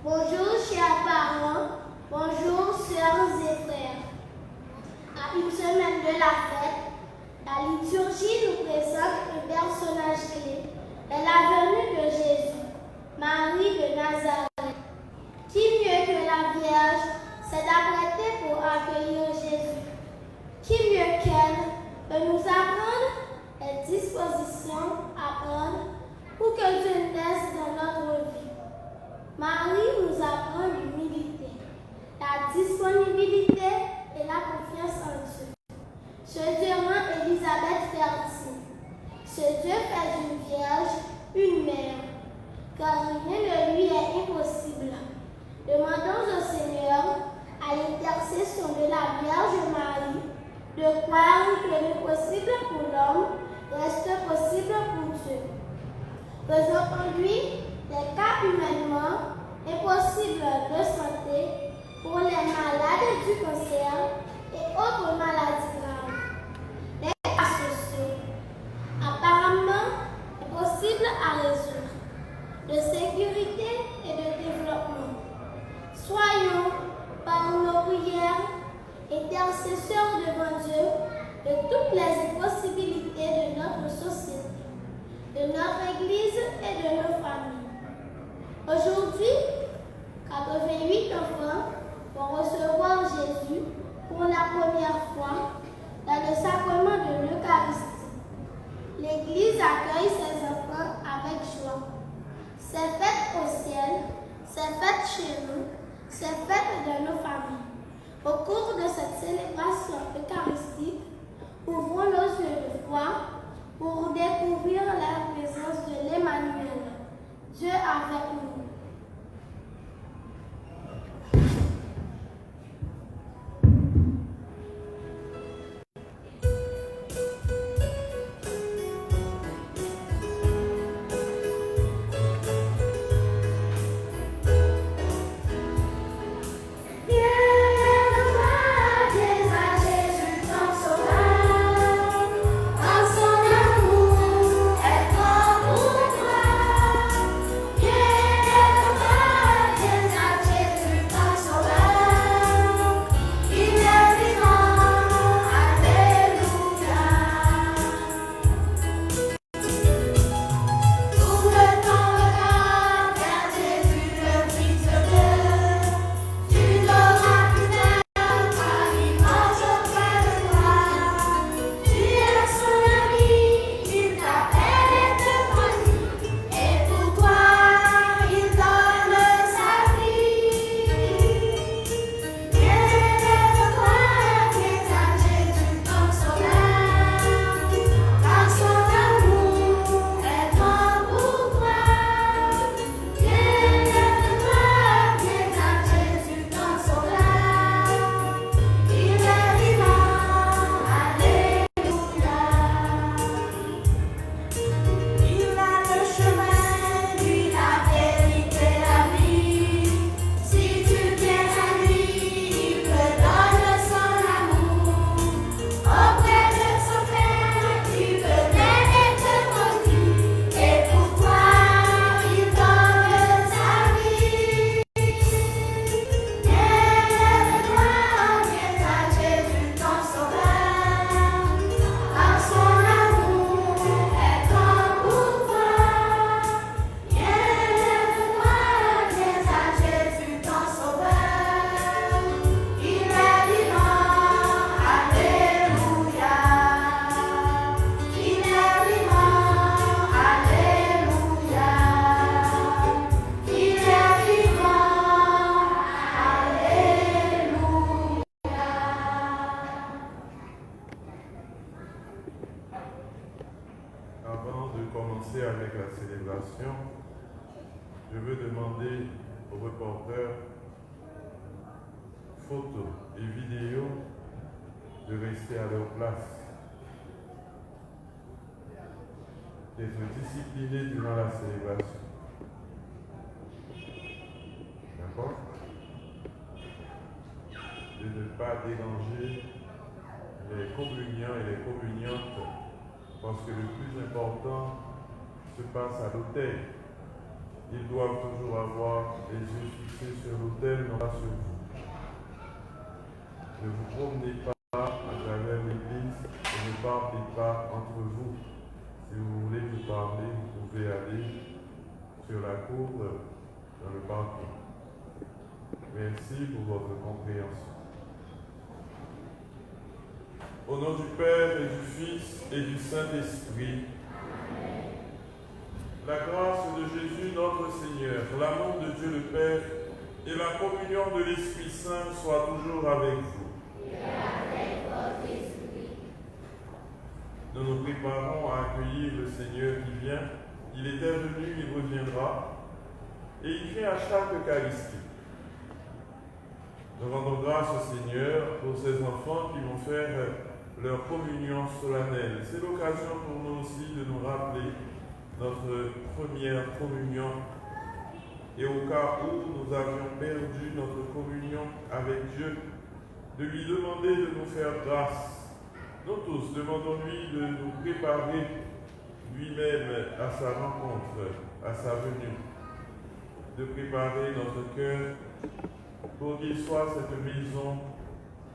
Bonjour chers parents, bonjour sœurs et frères. À une semaine de la fête, la liturgie nous présente un personnage clé de la venue de Jésus, Marie de Nazareth. Qui mieux que la Vierge s'est apprêtée pour accueillir Jésus? Qui mieux qu'elle peut nous apprendre les dispositions à prendre pour que Dieu naisse dans notre vie? Marie nous apprend l'humilité, la disponibilité et la confiance en Dieu. Ce Dieu rend Élisabeth fertile. Ce Dieu fait d'une vierge une mère, car rien ne lui est impossible. Demandons au Seigneur, à l'intercession de la Vierge Marie, de croire que l'impossible pour l'homme reste possible pour Dieu. Faisons en lui les cas humainement impossibles de santé pour les malades du cancer et autres maladies graves. Les cas sociaux, apparemment impossibles à résoudre, de sécurité et de développement. Soyons, par nos prières, intercesseurs devant Dieu de toutes les impossibilités de notre société, de notre Église et de nos familles. Aujourd'hui, 88 enfants vont recevoir Jésus pour la première fois dans le sacrement de l'Eucharistie. L'Église accueille ces enfants avec joie. C'est fête au ciel, c'est fête chez nous, c'est fête dans nos familles. Au cours de cette célébration eucharistique, ouvrons nos yeux de foi pour découvrir la présence de l'Emmanuel, Dieu avec nous. Avant de commencer avec la célébration, je veux demander aux reporters photos et vidéos de rester à leur place, d'être disciplinés durant la célébration. D'accord? De ne pas déranger les communiants et les communiantes, parce que le plus important se passe à l'autel. Ils doivent toujours avoir les yeux fixés sur l'autel, non pas sur vous. Ne vous promenez pas à travers l'église et ne parlez pas entre vous. Si vous voulez vous parler, vous pouvez aller sur la cour dans le balcon. Merci pour votre compréhension. Au nom du Père et du Fils et du Saint-Esprit, la grâce de Jésus notre Seigneur, l'amour de Dieu le Père et la communion de l'Esprit Saint soient toujours avec vous. Et avec votre esprit. Nous nous préparons à accueillir le Seigneur qui vient. Il était venu, il reviendra, et il vient à chaque Eucharistie. Nous rendons grâce au Seigneur pour ces enfants qui vont faire leur communion solennelle. C'est l'occasion pour nous aussi de nous rappeler notre première communion et au cas où nous avions perdu notre communion avec Dieu, de lui demander de nous faire grâce. Nous tous, demandons-lui de nous préparer lui-même à sa rencontre, à sa venue, de préparer notre cœur pour qu'il soit cette maison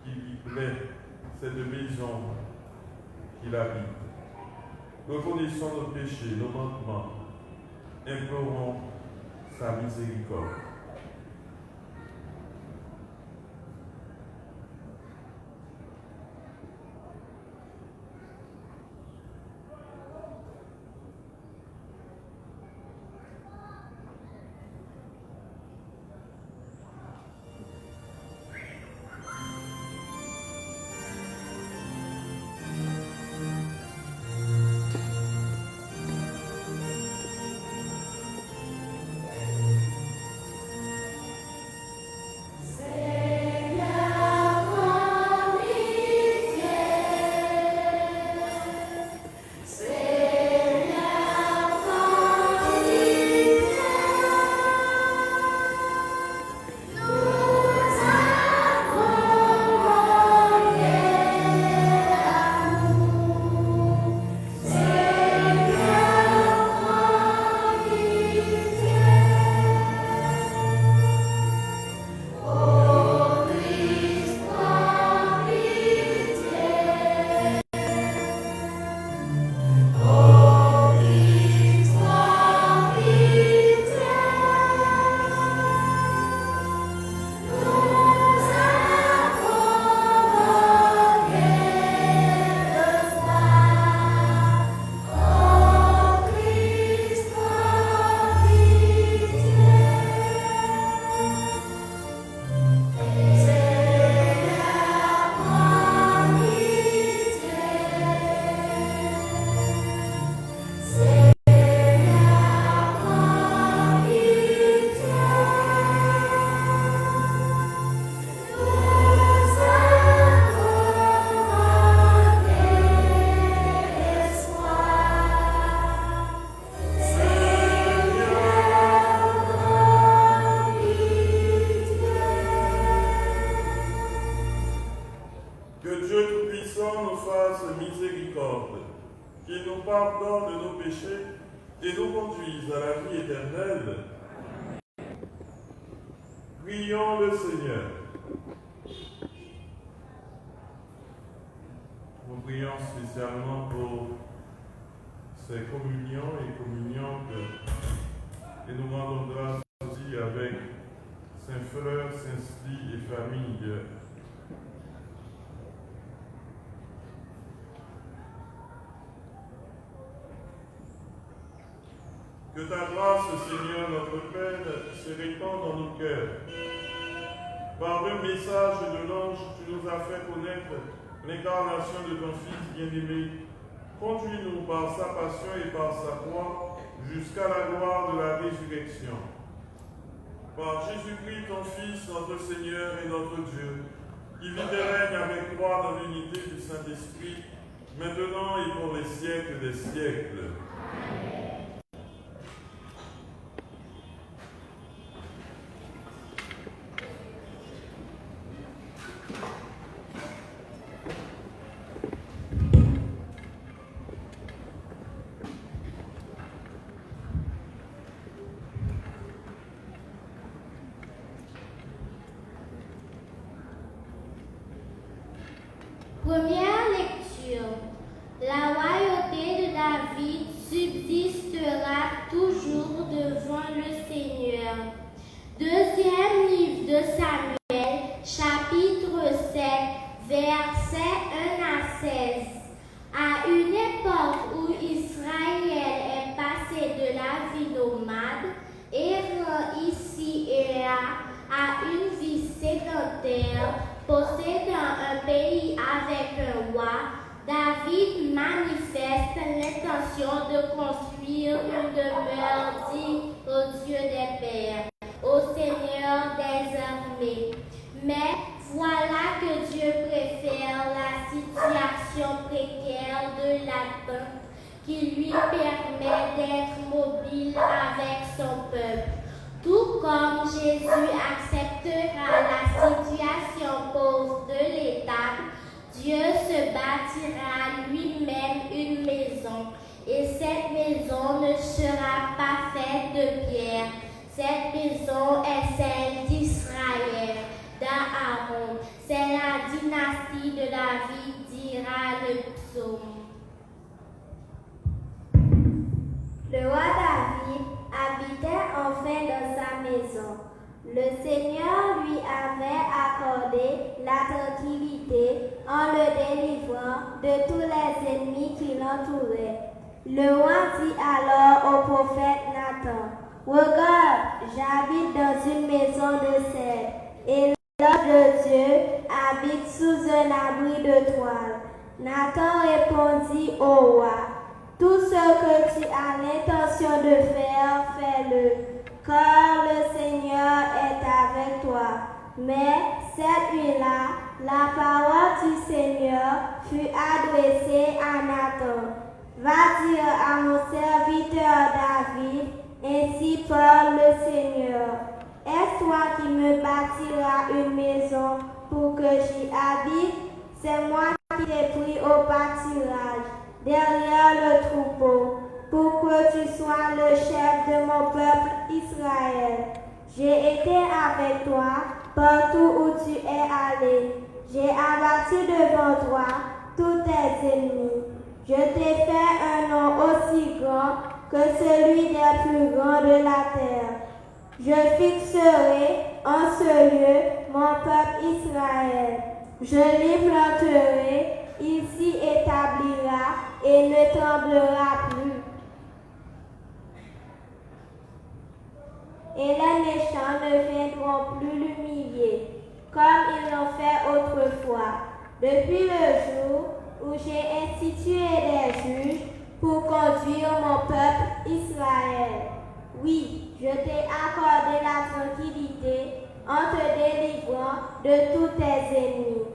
qui lui plaît, cette maison qu'il habite. Reconnaissons nos péchés, nos manquements, implorons sa miséricorde. Qu'il nous pardonne de nos péchés et nous conduise à la vie éternelle. Prions le Seigneur. Nous prions spécialement pour ces communions et communions et nous rendons grâce aussi avec Saint-Frère, Saint-Sly et famille. Que ta grâce, Seigneur notre Père, se répande dans nos cœurs. Par le message de l'ange, tu nous as fait connaître l'incarnation de ton Fils bien-aimé. Conduis-nous par sa passion et par sa croix jusqu'à la gloire de la résurrection. Par Jésus-Christ, ton Fils, notre Seigneur et notre Dieu, qui vit et règne avec toi dans l'unité du Saint-Esprit, maintenant et pour les siècles des siècles. Amen. Première lecture. La royauté de David subsistera toujours devant le Seigneur. Deuxième livre de Samuel, chapitre 7, versets 1 à 16. À une époque où Israël est passé de la vie nomade, errant ici et là, à une vie sédentaire, possédant un pays avec un roi, David manifeste l'intention de construire une demeure digne au Dieu des pères, au Seigneur des armées. Mais voilà que Dieu préfère la situation précaire de l'attente qui lui permet d'être mobile avec son peuple. Tout comme Jésus acceptera la situation pauvre de l'étape, Dieu se bâtira lui-même une maison, et cette maison ne sera pas faite de pierre. Cette maison est celle d'Israël, d'Aaron. C'est la dynastie de David, dira le psaume. Le roi David habitait enfin dans sa maison. Le Seigneur lui avait accordé la tranquillité en le délivrant de tous les ennemis qui l'entouraient. Le roi dit alors au prophète Nathan, « Regarde, j'habite dans une maison de cèdre, et l'ange de Dieu habite sous un abri de toile. » Nathan répondit au roi, « Tout ce que tu as l'intention de faire, fais-le, car le Seigneur est avec toi. » Mais cette nuit-là, la parole du Seigneur fut adressée à Nathan. « Va dire à mon serviteur David, ainsi parle le Seigneur. Est-ce toi qui me bâtiras une maison pour que j'y habite? C'est moi qui t'ai pris au pâturage, derrière le troupeau, pour que tu sois le chef de mon peuple Israël. J'ai été avec toi partout où tu es allé. J'ai abattu devant toi tous tes ennemis. Je t'ai fait un nom aussi grand que celui des plus grands de la terre. Je fixerai en ce lieu mon peuple Israël. Je l'y planterai, il s'y établira et ne tremblera plus. Et les méchants ne viendront plus l'humilier, comme ils l'ont fait autrefois, depuis le jour où j'ai institué des juges pour conduire mon peuple Israël. Oui, je t'ai accordé la tranquillité en te délivrant de tous tes ennemis.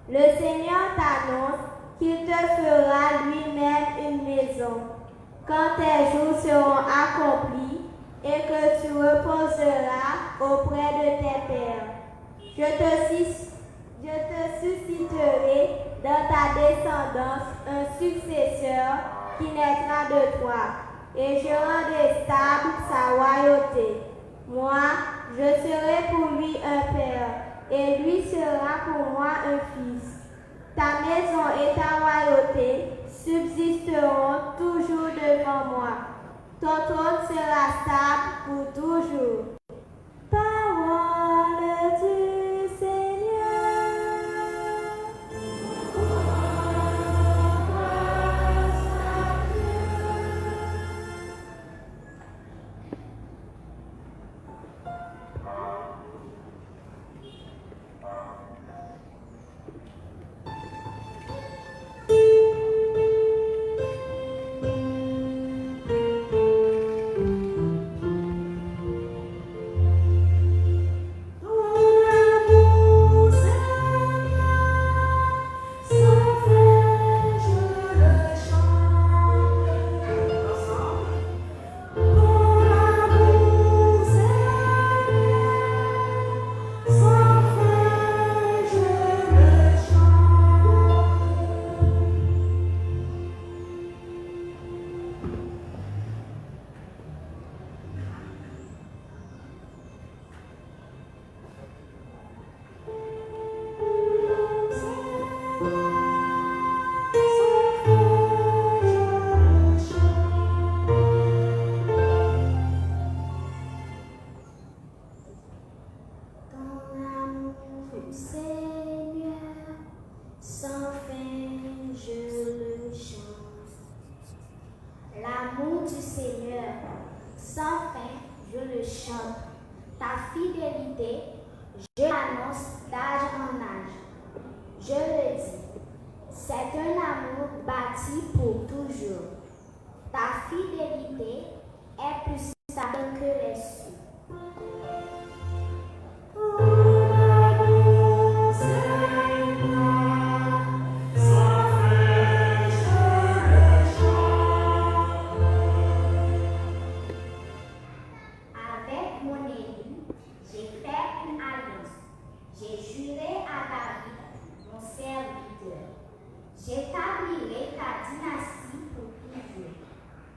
Le Seigneur t'annonce qu'il te fera lui-même une maison. Quand tes jours seront accomplis et que tu reposeras auprès de tes pères, je te susciterai dans ta descendance un successeur qui naîtra de toi, et je rendrai stable sa royauté. Moi, je serai pour lui un père, et lui sera pour moi un fils. Ta maison et ta royauté subsisteront toujours devant moi. Ton trône sera stable pour toujours. Parole du Seigneur. Je l'annonce d'âge en âge. Je le dis, c'est un amour bâti pour toujours. Ta fidélité est plus stable que les cieux. Avec mon élu, j'ai fait une alliance. J'ai juré à David, mon serviteur. J'établirai ta dynastie pour toujours.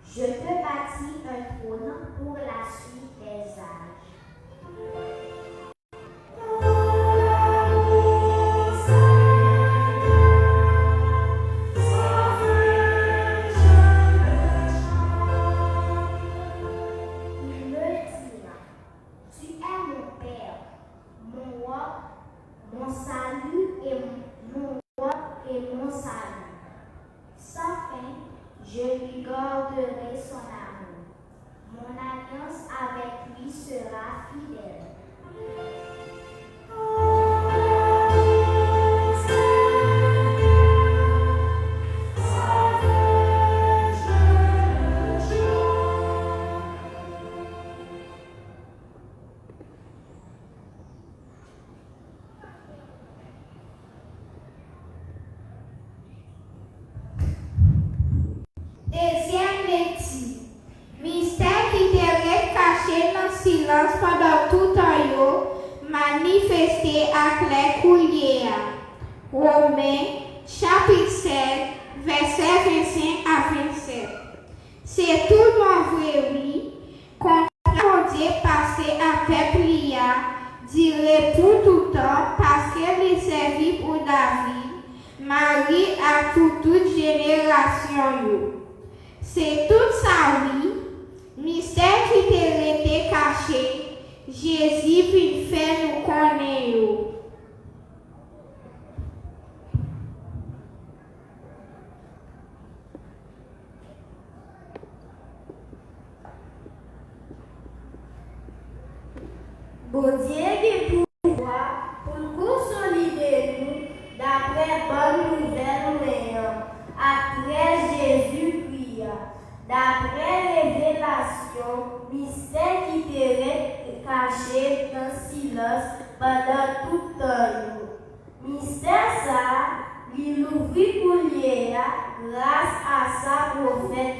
Je te bâtis un trône pour la suite des âges. Il me dira, tu es mon Père, mon roi, mon salut et mon roi et mon salut. Sans fin, je lui garderai son amour. Mon alliance avec lui sera fidèle. Deuxième lecture. Mystère qui était caché dans le silence pendant tout temps, manifesté à clair coulier. Romains, chapitre 7, verset 25 à 27. C'est tout le vrai, oui, qu'on a Dieu passé à peuple, dirait pour tout temps, parce qu'elle est servie pour David, Marie à toute génération. C'est tout ça, oui. Mystère qui t'a été caché, Jésus puis fait nous connaître. Bon Dieu qui pouvoir pour consolider nous d'après bonne nouvelle meilleure, après Jésus pria, d'après révélation, mystère qui était caché dans le silence pendant tout temps. Mystère ça, il ouvrit pour lui grâce à sa prophète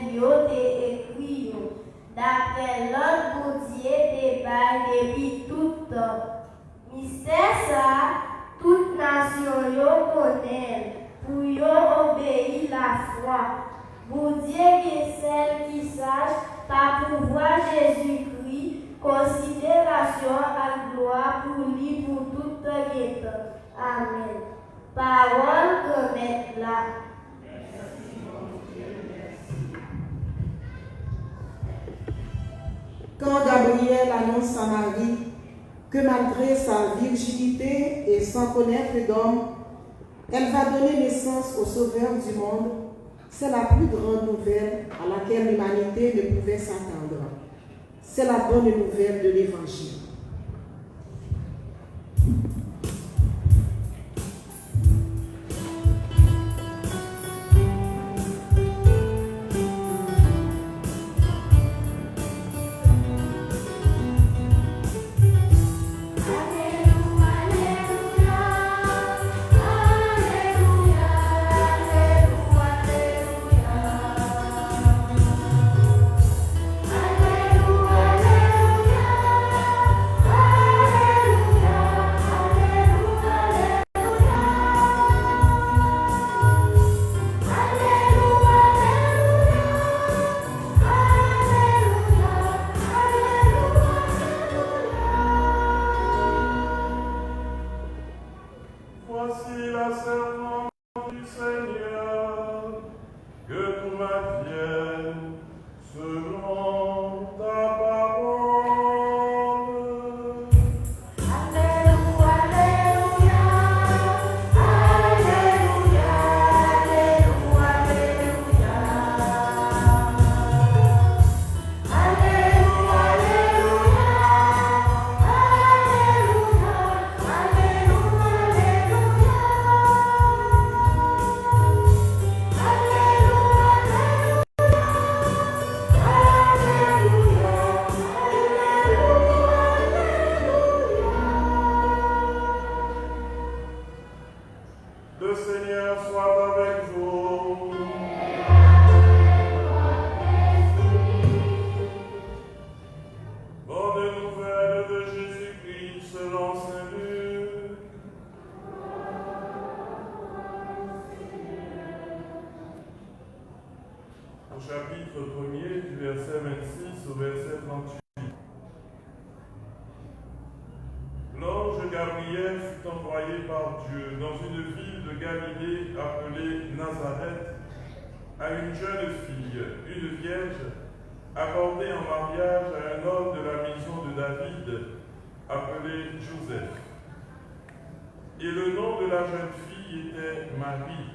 et écrit. D'après l'autre bon Dieu débat depuis tout temps. Mystère ça, toute nation yo connaît, pour yo obéir la foi. Bon Dieu est celle qui sache par pouvoir Jésus-Christ, considération à gloire pour lui pour tout temps. Amen. Parole que mettre là. Quand Gabriel annonce à Marie que malgré sa virginité et sans connaître d'homme, elle va donner naissance au Sauveur du monde, c'est la plus grande nouvelle à laquelle l'humanité ne pouvait s'attendre. C'est la bonne nouvelle de l'Évangile. Seigneur soit avec vous. Bonne nouvelle de Jésus-Christ selon saint Luc. Au chapitre 1er du verset 26 au verset 38. L'ange Gabriel fut envoyé par Dieu dans une ville de Galilée appelée Nazareth à une jeune fille, une vierge, accordée en mariage à un homme de la maison de David appelé Joseph. Et le nom de la jeune fille était Marie.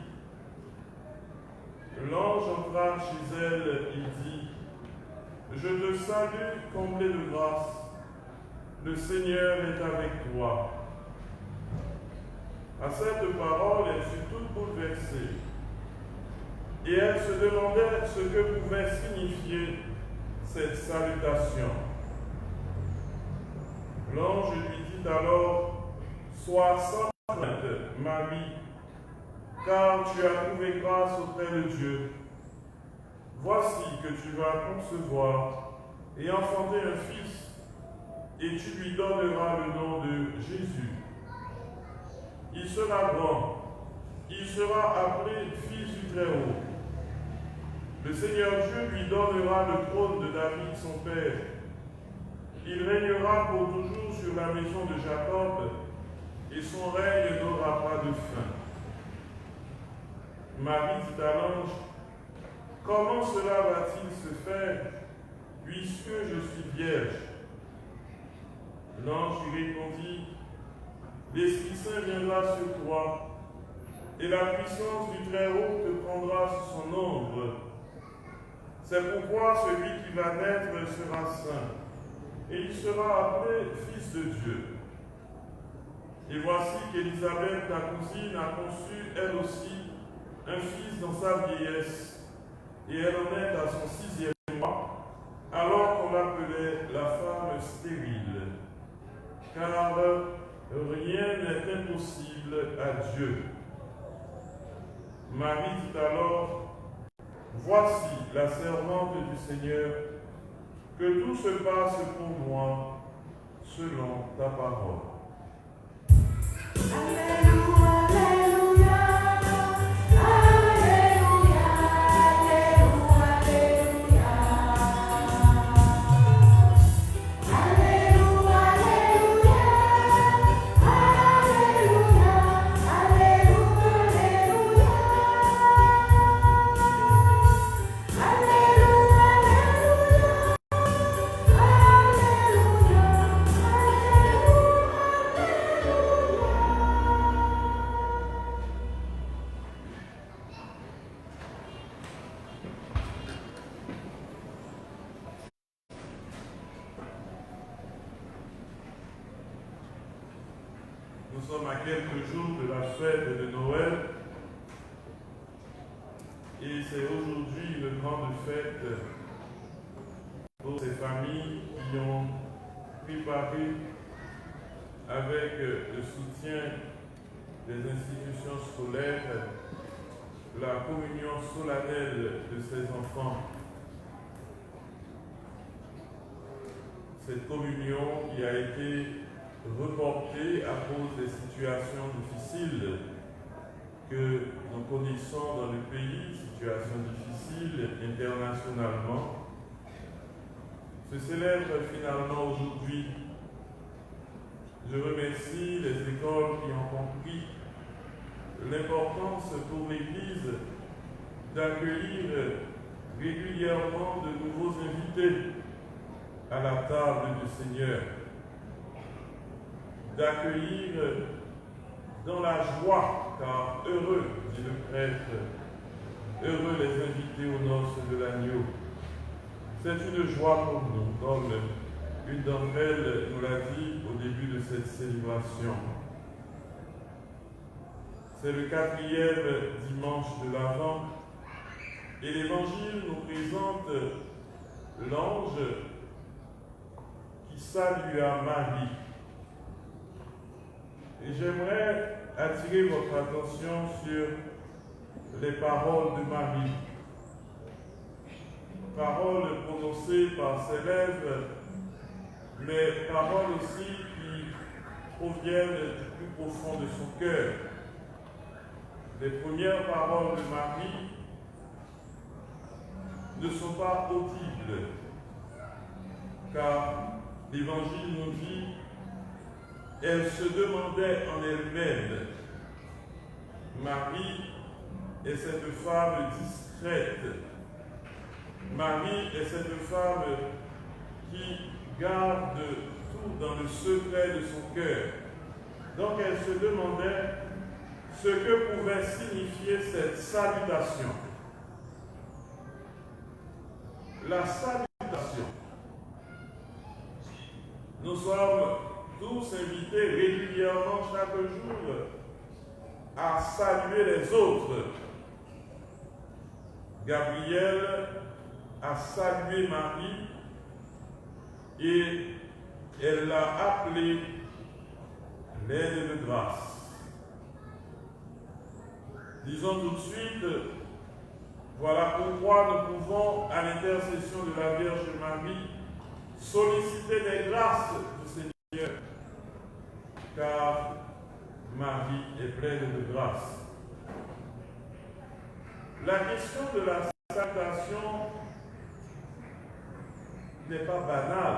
L'ange entra chez elle et dit : Je te salue, comblée de grâce. Le Seigneur est avec toi. À cette parole, elle fut toute bouleversée. Et elle se demandait ce que pouvait signifier cette salutation. L'ange lui dit alors : Sois sans crainte, Marie, car tu as trouvé grâce auprès de Dieu. Voici que tu vas concevoir et enfanter un fils, et tu lui donneras le nom de Jésus. Il sera grand, il sera appelé Fils du Très-Haut. Le Seigneur Dieu lui donnera le trône de David son père. Il régnera pour toujours sur la maison de Jacob, et son règne n'aura pas de fin. Marie dit à l'ange : Comment cela va-t-il se faire, puisque je suis vierge ? L'ange lui répondit : L'Esprit Saint viendra sur toi, et la puissance du Très-Haut te prendra sous son ombre. C'est pourquoi celui qui va naître sera saint, et il sera appelé Fils de Dieu. Et voici qu'Élisabeth, ta cousine, a conçu elle aussi un fils dans sa vieillesse, et elle en est à son 6e mois, alors qu'on l'appelait la femme stérile. Car rien n'est impossible à Dieu. Marie dit alors : Voici la servante du Seigneur, que tout se passe pour moi selon ta parole. Alléluia, Alléluia, Alléluia, Alléluia, Alléluia, Alléluia, Alléluia, Alléluia, Nous sommes à quelques jours de la fête de Noël et c'est aujourd'hui une grande fête pour ces familles qui ont préparé avec le soutien des institutions scolaires la communion solennelle de ces enfants. Cette communion qui a été reportée à cause des situations difficiles que nous connaissons dans le pays, situations difficiles internationalement, se célèbre finalement aujourd'hui. Je remercie les écoles qui ont compris l'importance pour l'Église d'accueillir régulièrement de nouveaux invités à la table du Seigneur, d'accueillir dans la joie, car heureux, dit le prêtre, heureux les invités aux noces de l'agneau. C'est une joie pour nous, comme une d'entre elles nous l'a dit au début de cette célébration. C'est le 4e dimanche de l'Avent et l'Évangile nous présente l'ange qui salua Marie. Et j'aimerais attirer votre attention sur les paroles de Marie. Paroles prononcées par ses lèvres, mais paroles aussi qui proviennent du plus profond de son cœur. Les premières paroles de Marie ne sont pas audibles, car l'Évangile nous dit elle se demandait en elle-même. Marie est cette femme discrète. Marie est cette femme qui garde tout dans le secret de son cœur. Donc elle se demandait ce que pouvait signifier cette salutation. La salutation. Nous sommes tous invités régulièrement chaque jour à saluer les autres. Gabriel a salué Marie et elle l'a appelée l'aide de grâce. Disons tout de suite, voilà pourquoi nous pouvons, à l'intercession de la Vierge Marie, solliciter les grâces du Seigneur, car Marie est pleine de grâce. La question de la salutation n'est pas banale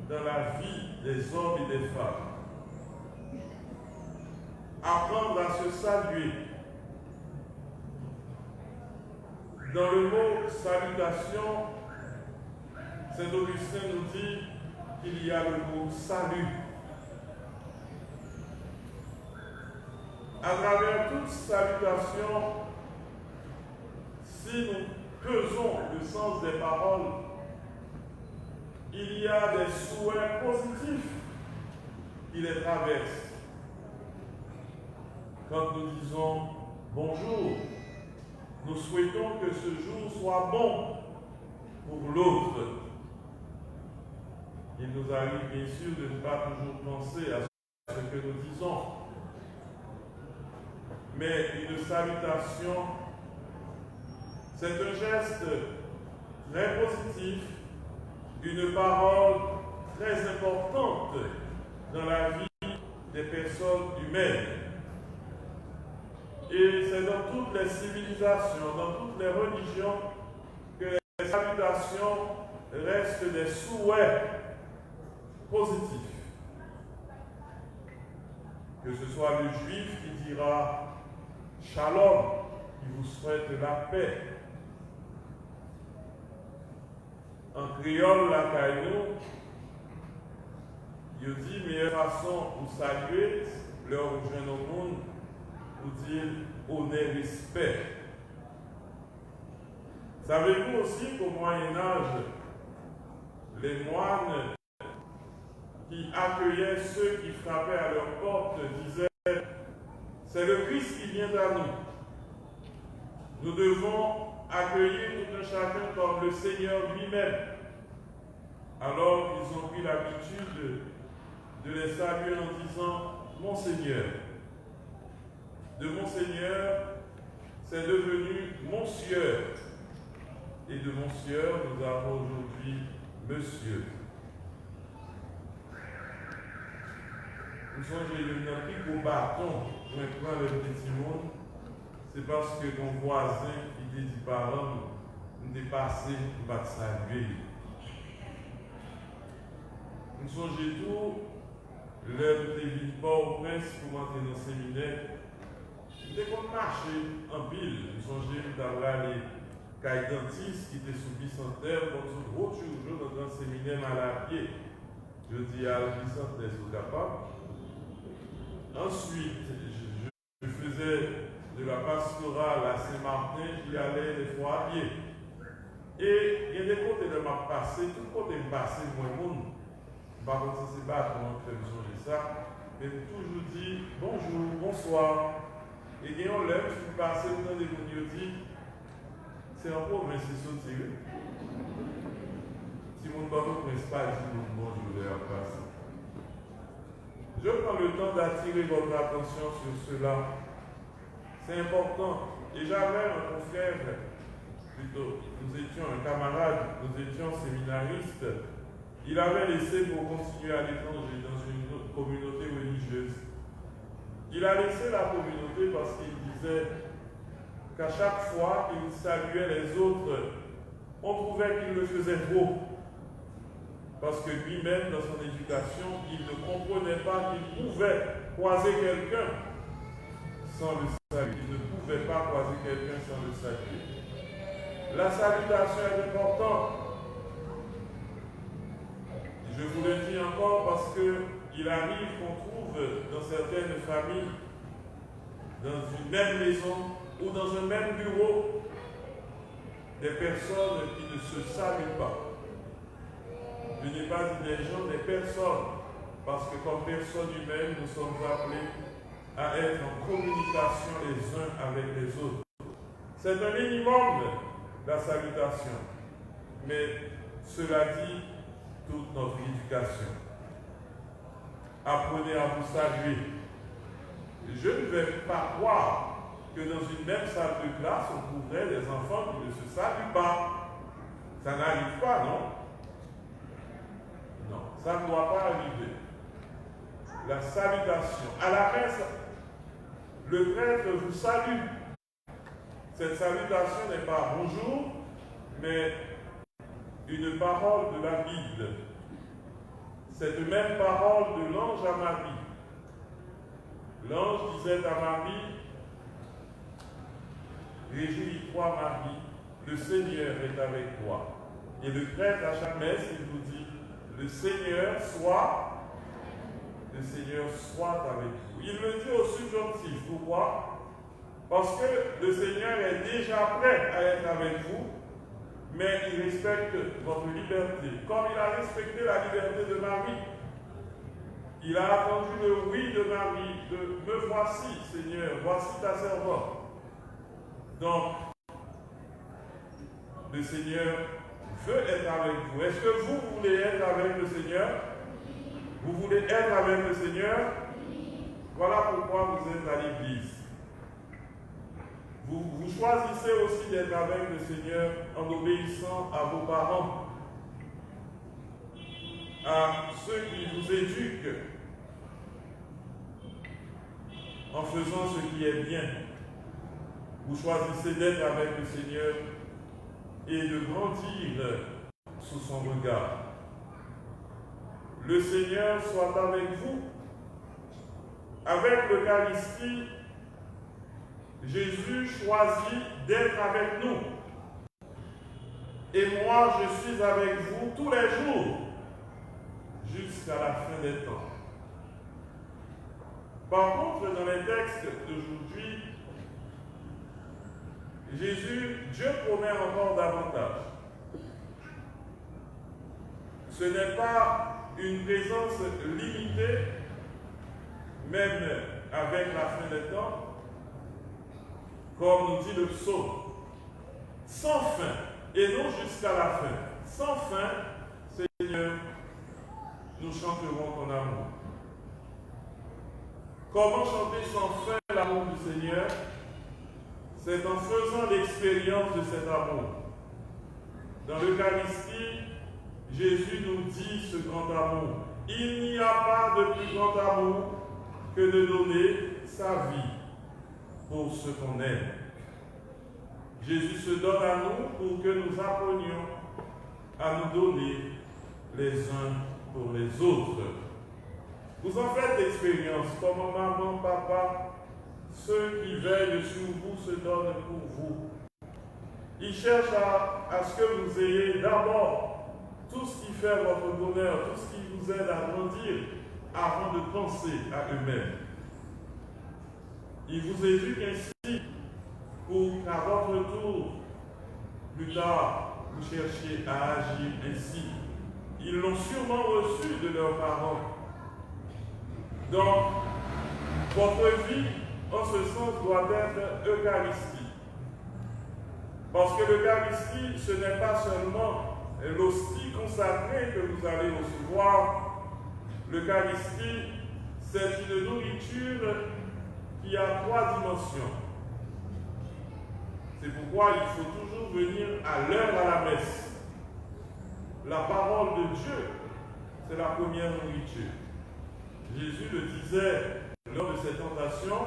dans la vie des hommes et des femmes. Apprendre à se saluer. Dans le mot salutation, Saint Augustin nous dit qu'il y a le mot salut. À travers toute salutation, si nous pesons le sens des paroles, il y a des souhaits positifs qui les traversent. Quand nous disons bonjour, nous souhaitons que ce jour soit bon pour l'autre. Il nous arrive bien sûr de ne pas toujours penser à ce que nous disons. Mais une salutation, c'est un geste très positif, une parole très importante dans la vie des personnes humaines. Et c'est dans toutes les civilisations, dans toutes les religions, que les salutations restent des souhaits positifs. Que ce soit le juif qui dira Shalom, qui vous souhaite la paix. En créole, la caillou, il dit meilleure façon pour saluer leur jeune au monde, pour dire honneur, respect. Savez-vous aussi qu'au Moyen-Âge, les moines qui accueillaient ceux qui frappaient à leur porte disaient c'est le Christ qui vient à nous. Nous devons accueillir tout un chacun comme le Seigneur lui-même. Alors ils ont pris l'habitude de les saluer en disant mon Seigneur. De mon Seigneur, c'est devenu Monsieur. Et de Monsieur, nous avons aujourd'hui Monsieur. Nous sommes le pic au bâton pour prendre le petit monde. C'est parce que mon voisin qui dit parents nous dépassé, nous va saluer. Nous sommes tout l'heure de ville Port-au-Prince pour entrer dans le séminaire. Dès qu'on marche en ville, nous sommes d'avoir les cailles dentistes qui étaient sous bicentenaire, comme ce gros toujours dans un séminaire mal à pied. Je dis à la bicentenaire, c'est capable. Ensuite, je faisais de la pastorale à Saint-Martin, j'y allais des fois à pied. Et il y a des côtés de ma passé, tout côté de passé, moi, monde. Par contre, ça c'est pas comment faire changer ça. Mais toujours dit bonjour, bonsoir. Et il y a un lève, je suis passé dans des gens qui disent c'est un peu, mais c'est sauté. Si mon bateau ne pas dit bonjour de la place. Je prends le temps d'attirer votre attention sur cela. C'est important. Et j'avais un confrère, plutôt, nous étions un camarade, nous étions séminaristes. Il avait laissé pour continuer à l'étranger dans une autre communauté religieuse. Il a laissé la communauté parce qu'il disait qu'à chaque fois qu'il saluait les autres, on trouvait qu'il le faisait trop. Parce que lui-même, dans son éducation, il ne comprenait pas qu'il pouvait croiser quelqu'un sans le saluer. Il ne pouvait pas croiser quelqu'un sans le saluer. La salutation est importante. Je vous le dis encore parce qu'il arrive qu'on trouve dans certaines familles, dans une même maison ou dans un même bureau, des personnes qui ne se saluent pas. Je n'ai pas dit des gens, des personnes, parce que comme personne humaine, nous sommes appelés à être en communication les uns avec les autres. C'est un minimum, la salutation, mais cela dit toute notre éducation. Apprenez à vous saluer. Je ne vais pas croire que dans une même salle de classe, on trouverait des enfants qui ne se saluent pas. Ça n'arrive pas, non? Non, ça ne doit pas arriver. La salutation. À la messe, le prêtre vous salue. Cette salutation n'est pas bonjour, mais une parole de la Bible. Cette même parole de l'ange à Marie. L'ange disait à Marie, réjouis-toi Marie, le Seigneur est avec toi. Et le prêtre à chaque messe, il vous dit, le Seigneur soit avec vous. Il le dit au subjonctif. Pourquoi? Parce que le Seigneur est déjà prêt à être avec vous, mais il respecte votre liberté. Comme il a respecté la liberté de Marie, il a attendu le oui de Marie, de me voici, Seigneur, voici ta servante. Donc, le Seigneur veut être avec vous. Est-ce que vous voulez être avec le Seigneur? Vous voulez être avec le Seigneur? Voilà pourquoi vous êtes à l'église. Vous choisissez aussi d'être avec le Seigneur en obéissant à vos parents, à ceux qui vous éduquent, en faisant ce qui est bien. Vous choisissez d'être avec le Seigneur et de grandir sous son regard. Le Seigneur soit avec vous. Avec l'Eucharistie, Jésus choisit d'être avec nous. Et moi, je suis avec vous tous les jours, jusqu'à la fin des temps. Par contre, dans les textes d'aujourd'hui, Dieu promet encore davantage. Ce n'est pas une présence limitée, même avec la fin des temps, comme nous dit le psaume, sans fin, et non jusqu'à la fin. Sans fin, Seigneur, nous chanterons ton amour. Comment chanter sans fin l'amour du Seigneur? C'est en faisant l'expérience de cet amour. Dans l'Eucharistie, Jésus nous dit ce grand amour. Il n'y a pas de plus grand amour que de donner sa vie pour ce qu'on aime. Jésus se donne à nous pour que nous apprenions à nous donner les uns pour les autres. Vous en faites l'expérience, comme maman, papa, ceux qui veillent sur vous se donnent pour vous. Ils cherchent à ce que vous ayez d'abord tout ce qui fait votre bonheur, tout ce qui vous aide à grandir avant de penser à eux-mêmes. Ils vous éduquent ainsi pour qu'à votre tour, plus tard, vous cherchiez à agir ainsi. Ils l'ont sûrement reçu de leurs parents. Donc, votre vie, en ce sens, doit être Eucharistie. Parce que l'Eucharistie, ce n'est pas seulement l'hostie consacrée que vous allez recevoir. L'Eucharistie, C'est une nourriture qui a 3 dimensions. C'est pourquoi il faut toujours venir à l'heure à la messe. La parole de Dieu, c'est la première nourriture. Jésus le disait lors de cette tentation,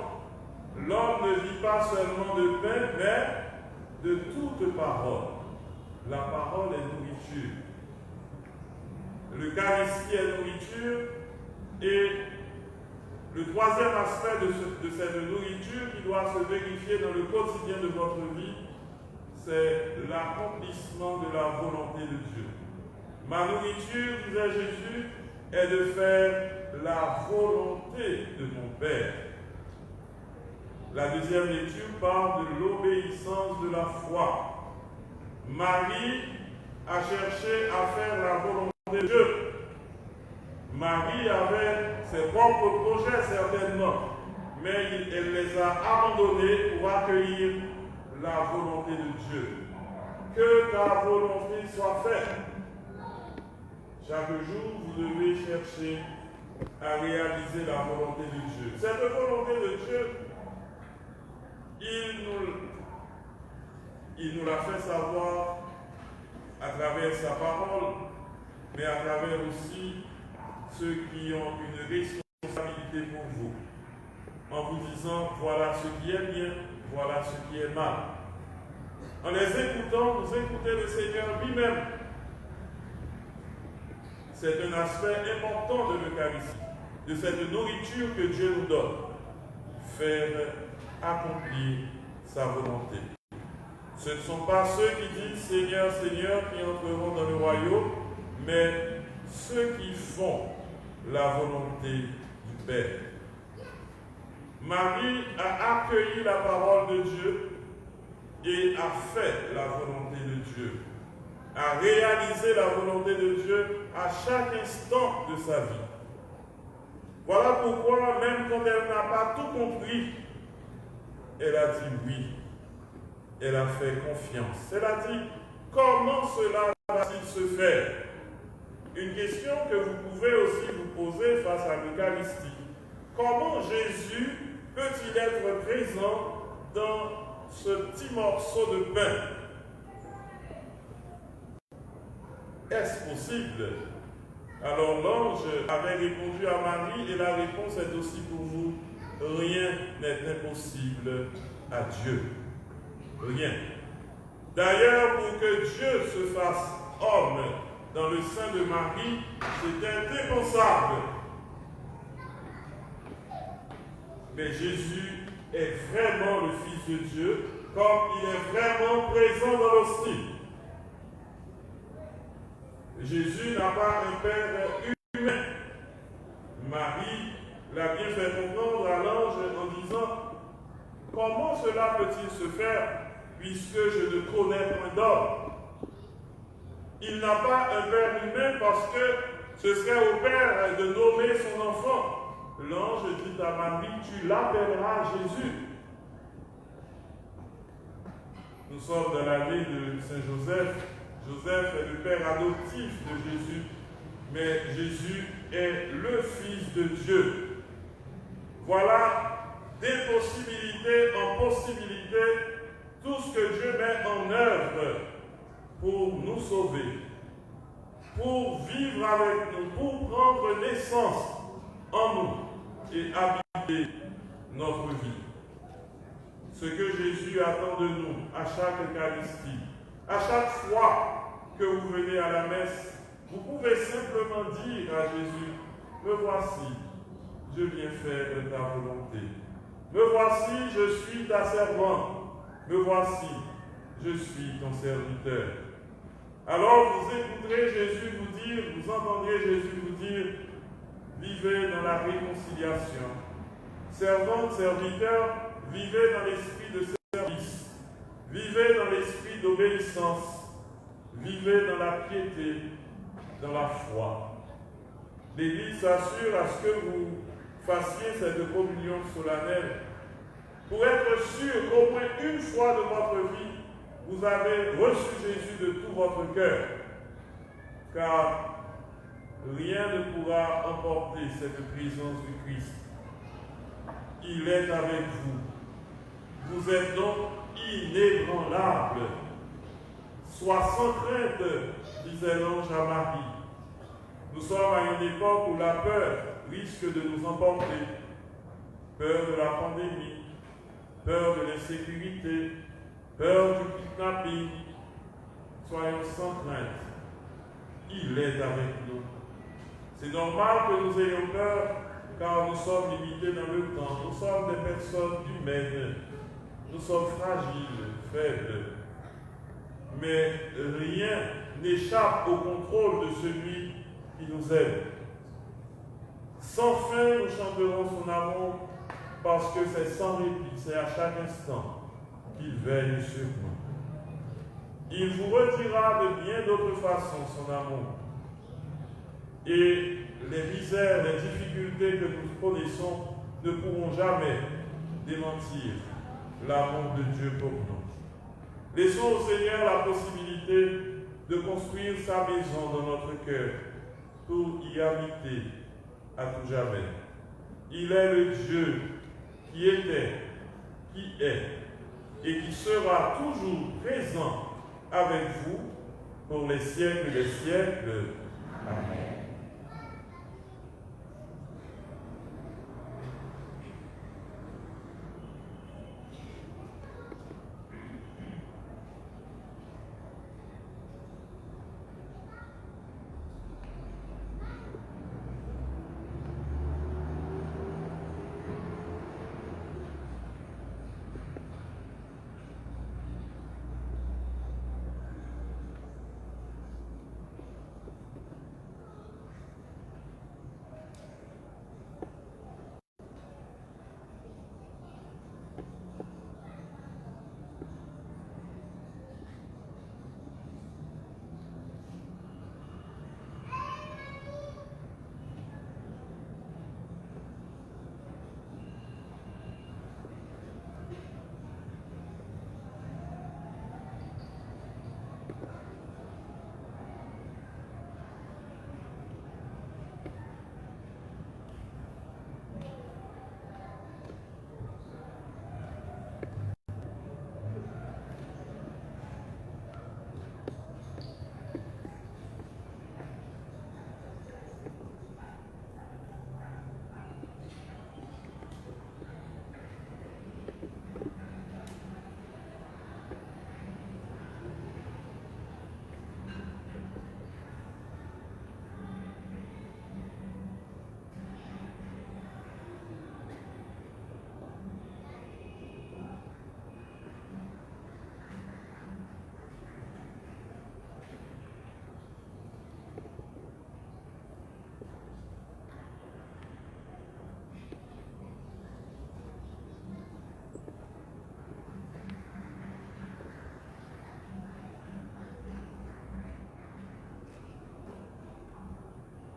l'homme ne vit pas seulement de pain, mais de toute parole. La parole est nourriture. L'Eucharistie est nourriture. Et le troisième aspect de cette nourriture qui doit se vérifier dans le quotidien de votre vie, c'est l'accomplissement de la volonté de Dieu. Ma nourriture, disait Jésus, est de faire la volonté de mon Père. La deuxième lecture parle de l'obéissance de la foi. Marie a cherché à faire la volonté de Dieu. Marie avait ses propres projets certainement, mais elle les a abandonnés pour accueillir la volonté de Dieu. Que ta volonté soit faite. Chaque jour, vous devez chercher à réaliser la volonté de Dieu. Cette volonté de Dieu, il nous l'a fait savoir à travers sa parole, mais à travers aussi ceux qui ont une responsabilité pour vous, en vous disant voilà ce qui est bien, voilà ce qui est mal. En les écoutant, vous écoutez le Seigneur lui-même. C'est un aspect important de l'Eucharistie, de cette nourriture que Dieu nous donne. Faire accomplir sa volonté. Ce ne sont pas ceux qui disent Seigneur, Seigneur qui entreront dans le royaume, mais ceux qui font la volonté du Père. Marie a accueilli la parole de Dieu et a fait la volonté de Dieu, a réalisé la volonté de Dieu à chaque instant de sa vie. Voilà pourquoi, même quand elle n'a pas tout compris, elle a dit oui. Elle a fait confiance. Elle a dit, comment cela va-t-il se faire? Une question que vous pouvez aussi vous poser face à l'Eucharistie. Comment Jésus peut-il être présent dans ce petit morceau de pain? Est-ce possible? Alors l'ange avait répondu à Marie et la réponse est aussi pour vous. Rien n'est impossible à Dieu. Rien. D'ailleurs, pour que Dieu se fasse homme dans le sein de Marie, c'était impensable. Mais Jésus est vraiment le Fils de Dieu, comme il est vraiment présent dans l'hostie. Jésus n'a pas un père humain. Marie l'a bien fait comprendre à l'ange en disant, comment cela peut-il se faire puisque je ne connais point d'homme? Il n'a pas un père humain parce que ce serait au père de nommer son enfant. L'ange dit à Marie, tu l'appelleras Jésus. Nous sommes dans l'année de Saint Joseph. Joseph est le père adoptif de Jésus, mais Jésus est le Fils de Dieu. Voilà d'impossibilité en possibilité tout ce que Dieu met en œuvre pour nous sauver, pour vivre avec nous, pour prendre naissance en nous et habiter notre vie. Ce que Jésus attend de nous à chaque Eucharistie, à chaque fois que vous venez à la messe, vous pouvez simplement dire à Jésus, me voici, je viens faire ta volonté. Me voici, je suis ta servante. Me voici, je suis ton serviteur. Alors vous écouterez Jésus vous dire, vous entendrez Jésus vous dire, vivez dans la réconciliation. Servante, serviteur, vivez dans l'esprit de service. Vivez dans l'esprit d'obéissance. Vivez dans la piété, dans la foi. L'Église s'assure à ce que vous fassiez cette communion solennelle pour être sûr qu'au moins une fois de votre vie, vous avez reçu Jésus de tout votre cœur. Car rien ne pourra emporter cette présence du Christ. Il est avec vous. Vous êtes donc inébranlable. Sois sans crainte, disait l'ange à Marie. Nous sommes à une époque où la peur risque de nous emporter. Peur de la pandémie, peur de l'insécurité, peur du kidnapping. Soyons sans crainte. Il est avec nous. C'est normal que nous ayons peur, car nous sommes limités dans le temps. Nous sommes des personnes humaines. Nous sommes fragiles, faibles. Mais rien n'échappe au contrôle de celui qui nous aime. Sans fin, nous chanterons son amour, parce que c'est sans répit, c'est à chaque instant qu'il veille sur nous. Il vous retirera de bien d'autres façons son amour. Et les misères, les difficultés que nous connaissons ne pourront jamais démentir l'amour de Dieu pour nous. Laissons au Seigneur la possibilité de construire sa maison dans notre cœur pour y habiter à tout jamais. Il est le Dieu qui était, qui est et qui sera toujours présent avec vous pour les siècles des siècles. Amen.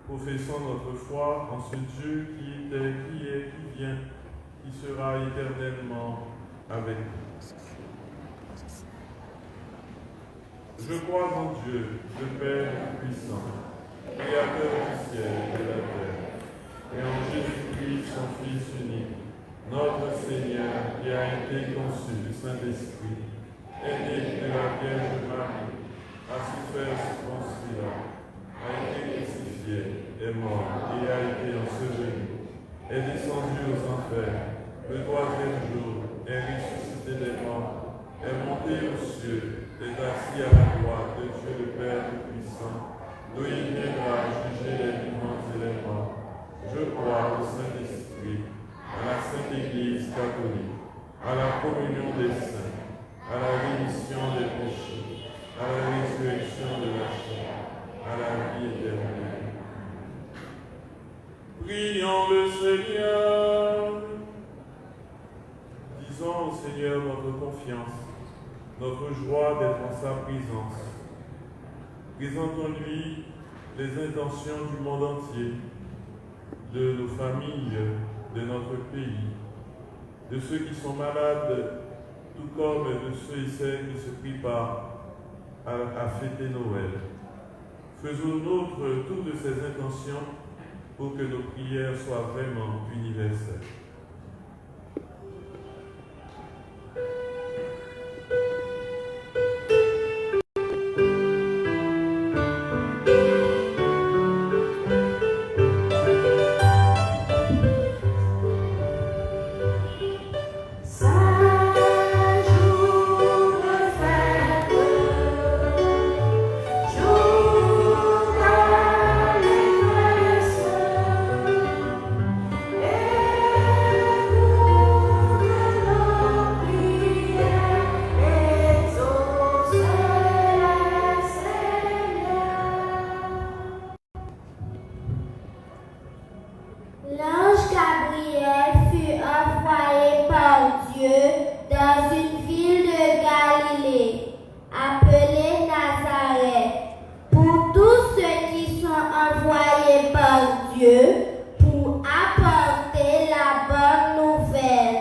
Professons notre foi en ce Dieu qui était, qui est, qui vient, qui sera éternellement avec nous. Je crois en Dieu, le Père puissant, Créateur du ciel et de la terre, et en Jésus-Christ, son Fils unique, notre Seigneur, qui a été conçu du Saint-Esprit, est né de la Vierge Marie, a souffert sous Ponce Pilate, a été crucifié, est mort et a été enseveli, est descendu aux enfers, le troisième jour est ressuscité des morts, est monté aux cieux, est assis à la droite de Dieu le Père Tout-Puissant, d'où il viendra juger les vivants et les morts. Je crois au Saint-Esprit, à la Sainte Église catholique, à la communion des saints, à la rémission des péchés, à la résurrection de la chair, à la vie éternelle. Prions le Seigneur. Disons au Seigneur notre confiance, notre joie d'être en sa présence. Présentons-lui les intentions du monde entier, de nos familles, de notre pays, de ceux qui sont malades, tout comme de ceux et celles qui se préparent à fêter Noël. Faisons nôtres toutes ces intentions pour que nos prières soient vraiment universelles. L'ange Gabriel fut envoyé par Dieu dans une ville de Galilée, appelée Nazareth, pour tous ceux qui sont envoyés par Dieu pour apporter la bonne nouvelle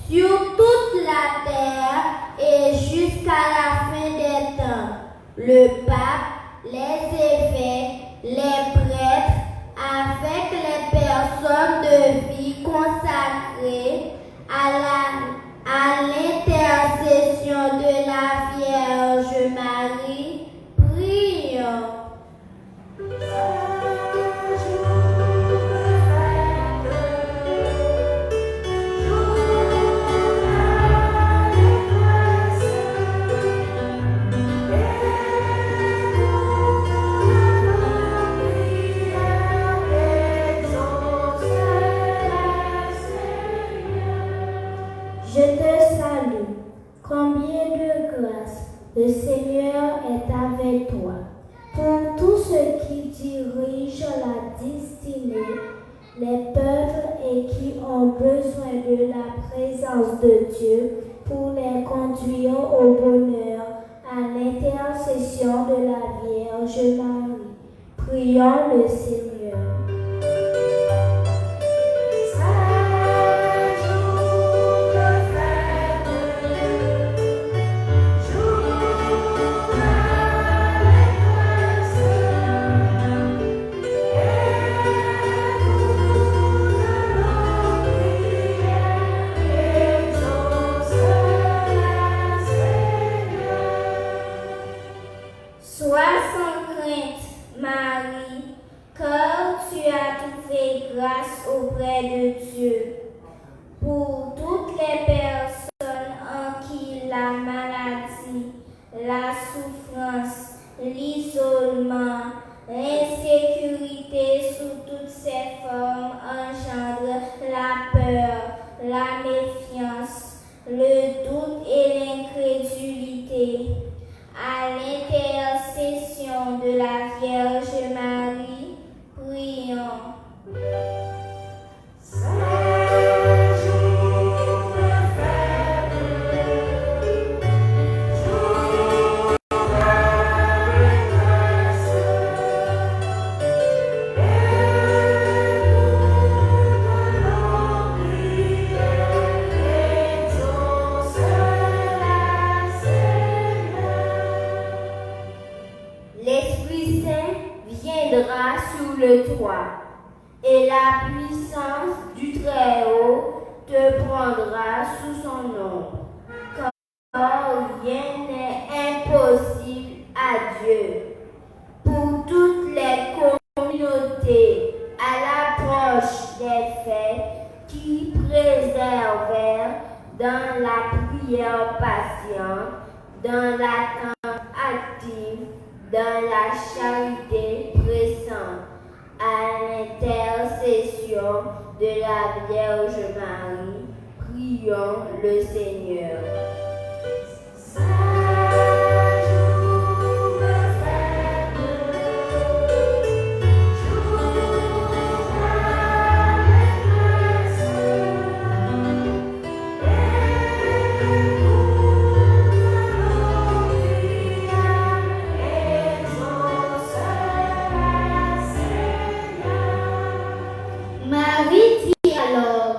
sur toute la terre et jusqu'à la fin des temps. Le pape, les évêques, les prêtres, avec les personnes de vie consacrées à l'intercession de la Vierge Marie, prions. Je te salue, combien de grâce, le Seigneur est avec toi. Pour tous ceux qui dirigent la destinée, les peuples et qui ont besoin de la présence de Dieu pour les conduire au bonheur à l'intercession de la Vierge Marie. Prions le Seigneur. Sois sans crainte, Marie, car tu as trouvé grâce auprès de Dieu. Pour toutes les personnes en qui la maladie, la souffrance, l'isolement, l'insécurité sous toutes ses formes engendrent la peur, la méfiance, le doute et l'incrédulité. À l'intercession de la Vierge Marie, prions. L'Esprit Saint viendra sur le toit, et la puissance du Très-Haut te prendra sous son ombre. Car rien n'est impossible à Dieu. Pour toutes les communautés, à l'approche des fêtes qui préservèrent dans la prière patiente, dans l'attente active, dans la charité pressante, à l'intercession de la Vierge Marie, prions le Seigneur. Marie dit alors,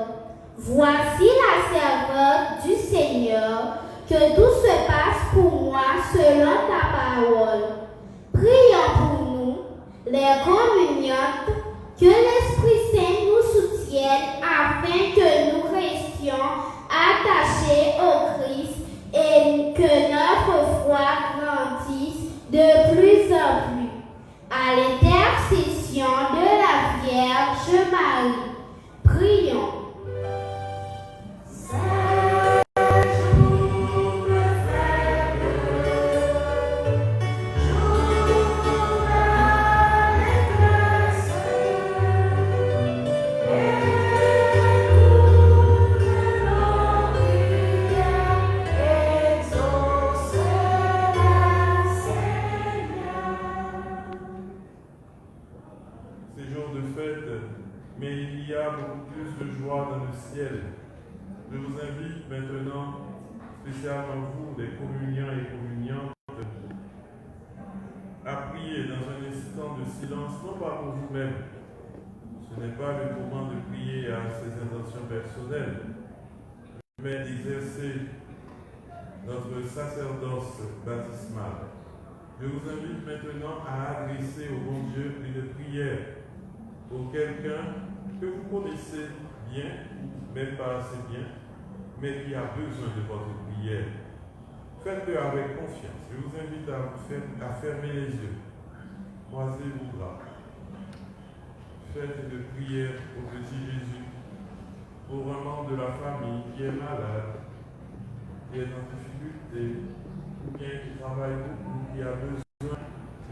voici la servante du Seigneur, que tout se passe pour moi selon ta parole. Prions pour nous les communiantes, que l'Esprit Saint nous soutienne afin que nous restions attachés au Christ et que notre foi grandisse de plus en plus. À l'intercession de la Vierge Marie, prions. Ces jours de fête, mais il y a beaucoup plus de joie dans le ciel. Je vous invite maintenant, spécialement vous, les communiants et communiantes, à prier dans un instant de silence, non pas pour vous-même. Ce n'est pas le moment de prier à ses intentions personnelles, mais d'exercer notre sacerdoce baptismal. Je vous invite maintenant à adresser au bon Dieu une prière pour quelqu'un que vous connaissez bien, même pas assez bien, mais qui a besoin de votre prière. Faites-le avec confiance. Je vous invite à fermer les yeux. Croisez vos bras. Faites une prière au petit Jésus pour un membre de la famille qui est malade, qui est en difficulté, ou bien qui travaille beaucoup, qui a besoin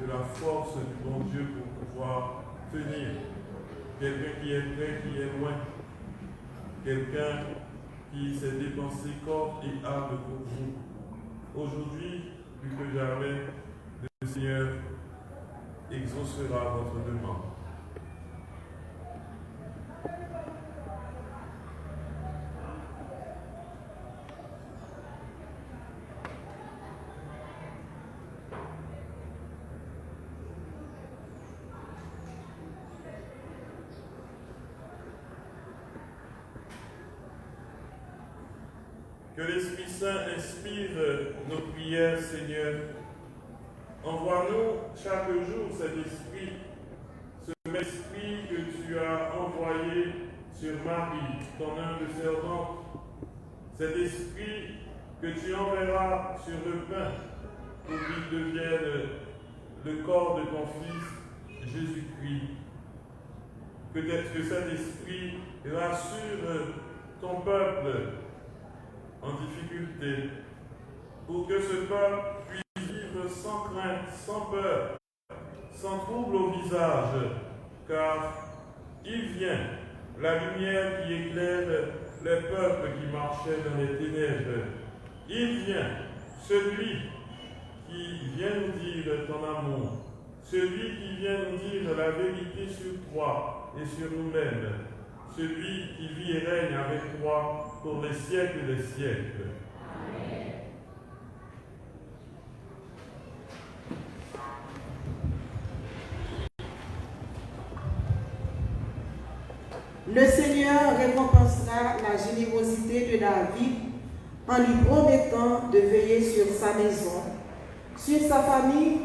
de la force du bon Dieu pour pouvoir tenir. Quelqu'un qui est près, qui est loin. Quelqu'un qui s'est dépensé corps et âme pour vous. Aujourd'hui, plus que jamais, le Seigneur exaucera votre demande. Que l'Esprit Saint inspire nos prières, Seigneur. Envoie-nous chaque jour cet esprit, ce même esprit que tu as envoyé sur Marie, ton humble servante. Cet esprit que tu enverras sur le pain pour qu'il devienne le corps de ton Fils, Jésus-Christ. Peut-être que cet esprit rassure ton peuple en difficulté, pour que ce peuple puisse vivre sans crainte, sans peur, sans trouble au visage, car il vient, la lumière qui éclaire les peuples qui marchaient dans les ténèbres. Il vient, celui qui vient nous dire ton amour, celui qui vient nous dire la vérité sur toi et sur nous-mêmes, celui qui vit et règne avec toi pour les siècles des siècles. Amen. Le Seigneur récompensera la générosité de David en lui promettant de veiller sur sa maison, sur sa famille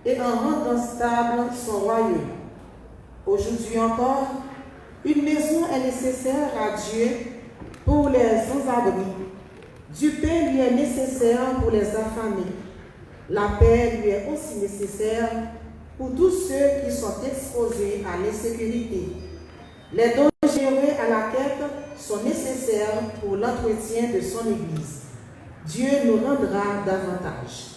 et en rendant stable son royaume. Aujourd'hui encore, une maison est nécessaire à Dieu pour les sans-abri. Du pain lui est nécessaire pour les affamés. La paix lui est aussi nécessaire pour tous ceux qui sont exposés à l'insécurité. Les dons généreux à la quête sont nécessaires pour l'entretien de son Église. Dieu nous rendra davantage.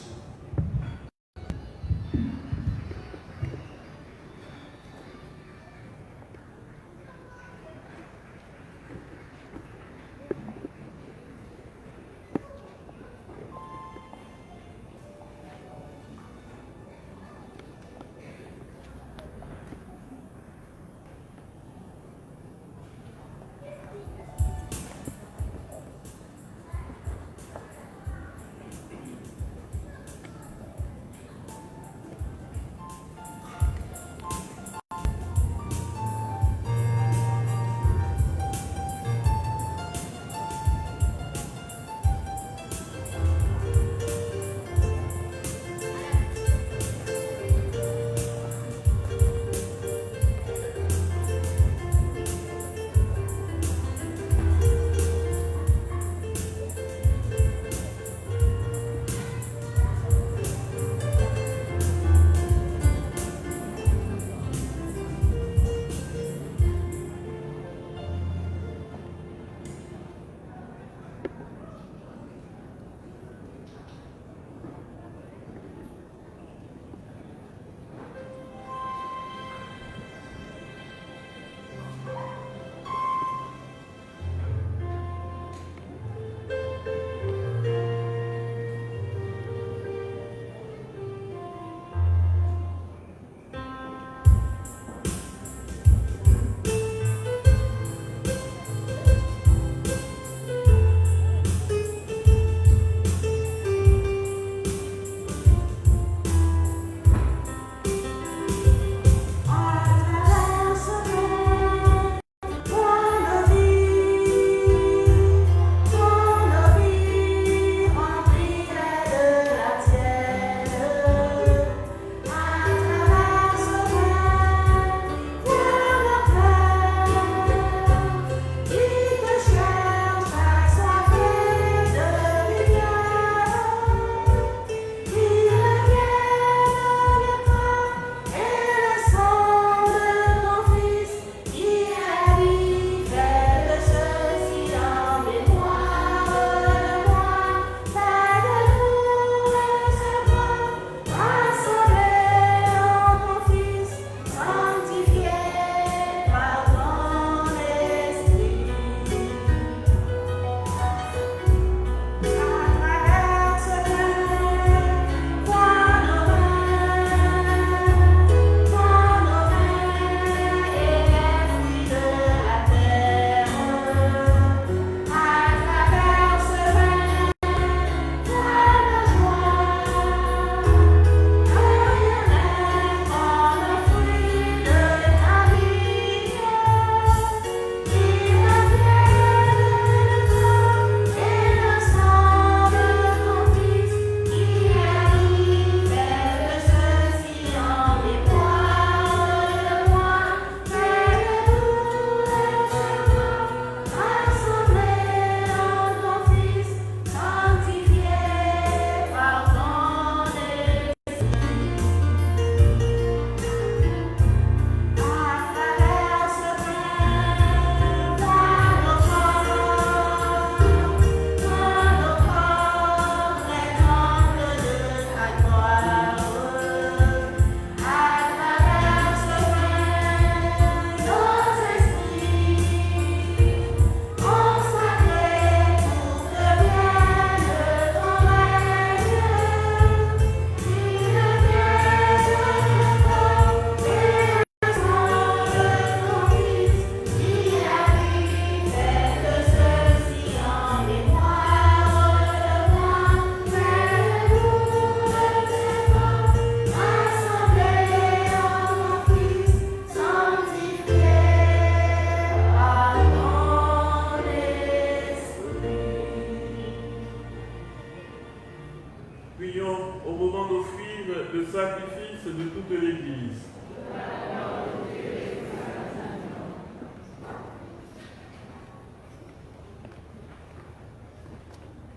d'offrir le sacrifice de toute l'Église.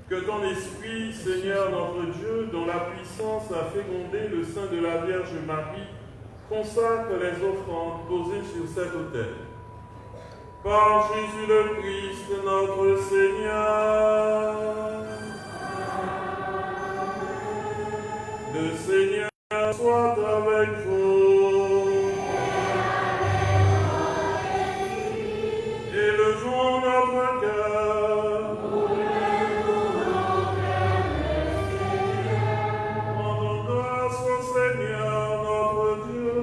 Que ton esprit, Seigneur notre Dieu, dont la puissance a fécondé le sein de la Vierge Marie, consacre les offrandes posées sur cet autel. Par Jésus le Christ, notre Seigneur. Le Seigneur soit avec vous. Élevons notre cœur. Rendons grâce au Seigneur notre Dieu.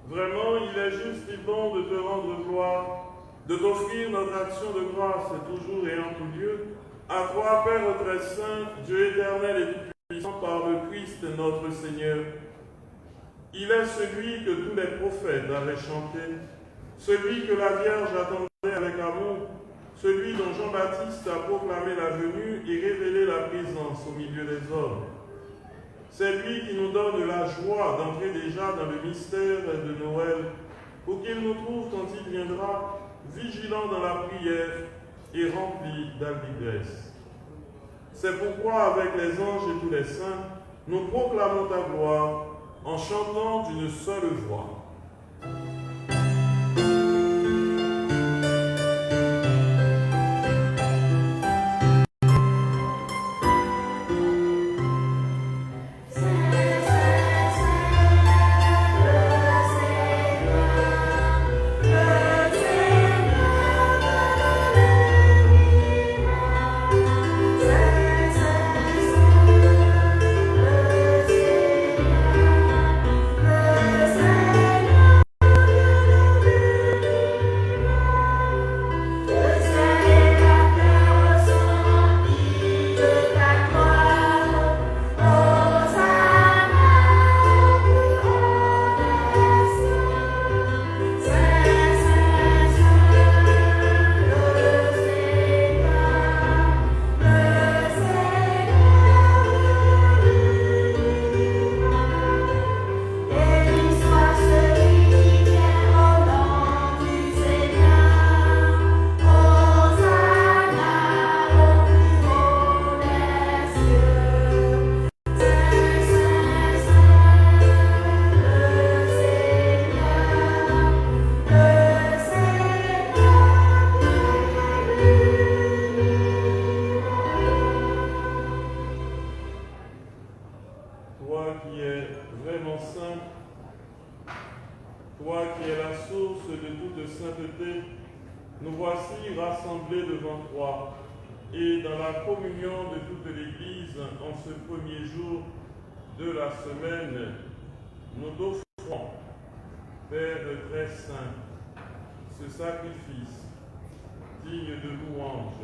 Vraiment, il est juste et bon de te rendre gloire, de t'offrir notre action de grâce toujours et en tout lieu, à toi, Père très saint, Dieu éternel et tout-puissant, par le Christ notre Seigneur. Il est celui que tous les prophètes avaient chanté, celui que la Vierge attendait avec amour, celui dont Jean-Baptiste a proclamé la venue et révélé la présence au milieu des hommes. C'est lui qui nous donne la joie d'entrer déjà dans le mystère de Noël, pour qu'il nous trouve quand il viendra, vigilants dans la prière et remplis d'allégresse. C'est pourquoi, avec les anges et tous les saints, nous proclamons ta gloire en chantant d'une seule voix. Toi qui es vraiment saint, toi qui es la source de toute sainteté, nous voici rassemblés devant toi et dans la communion de toute l'Église en ce premier jour de la semaine, nous t'offrons, Père très saint, ce sacrifice digne de louange.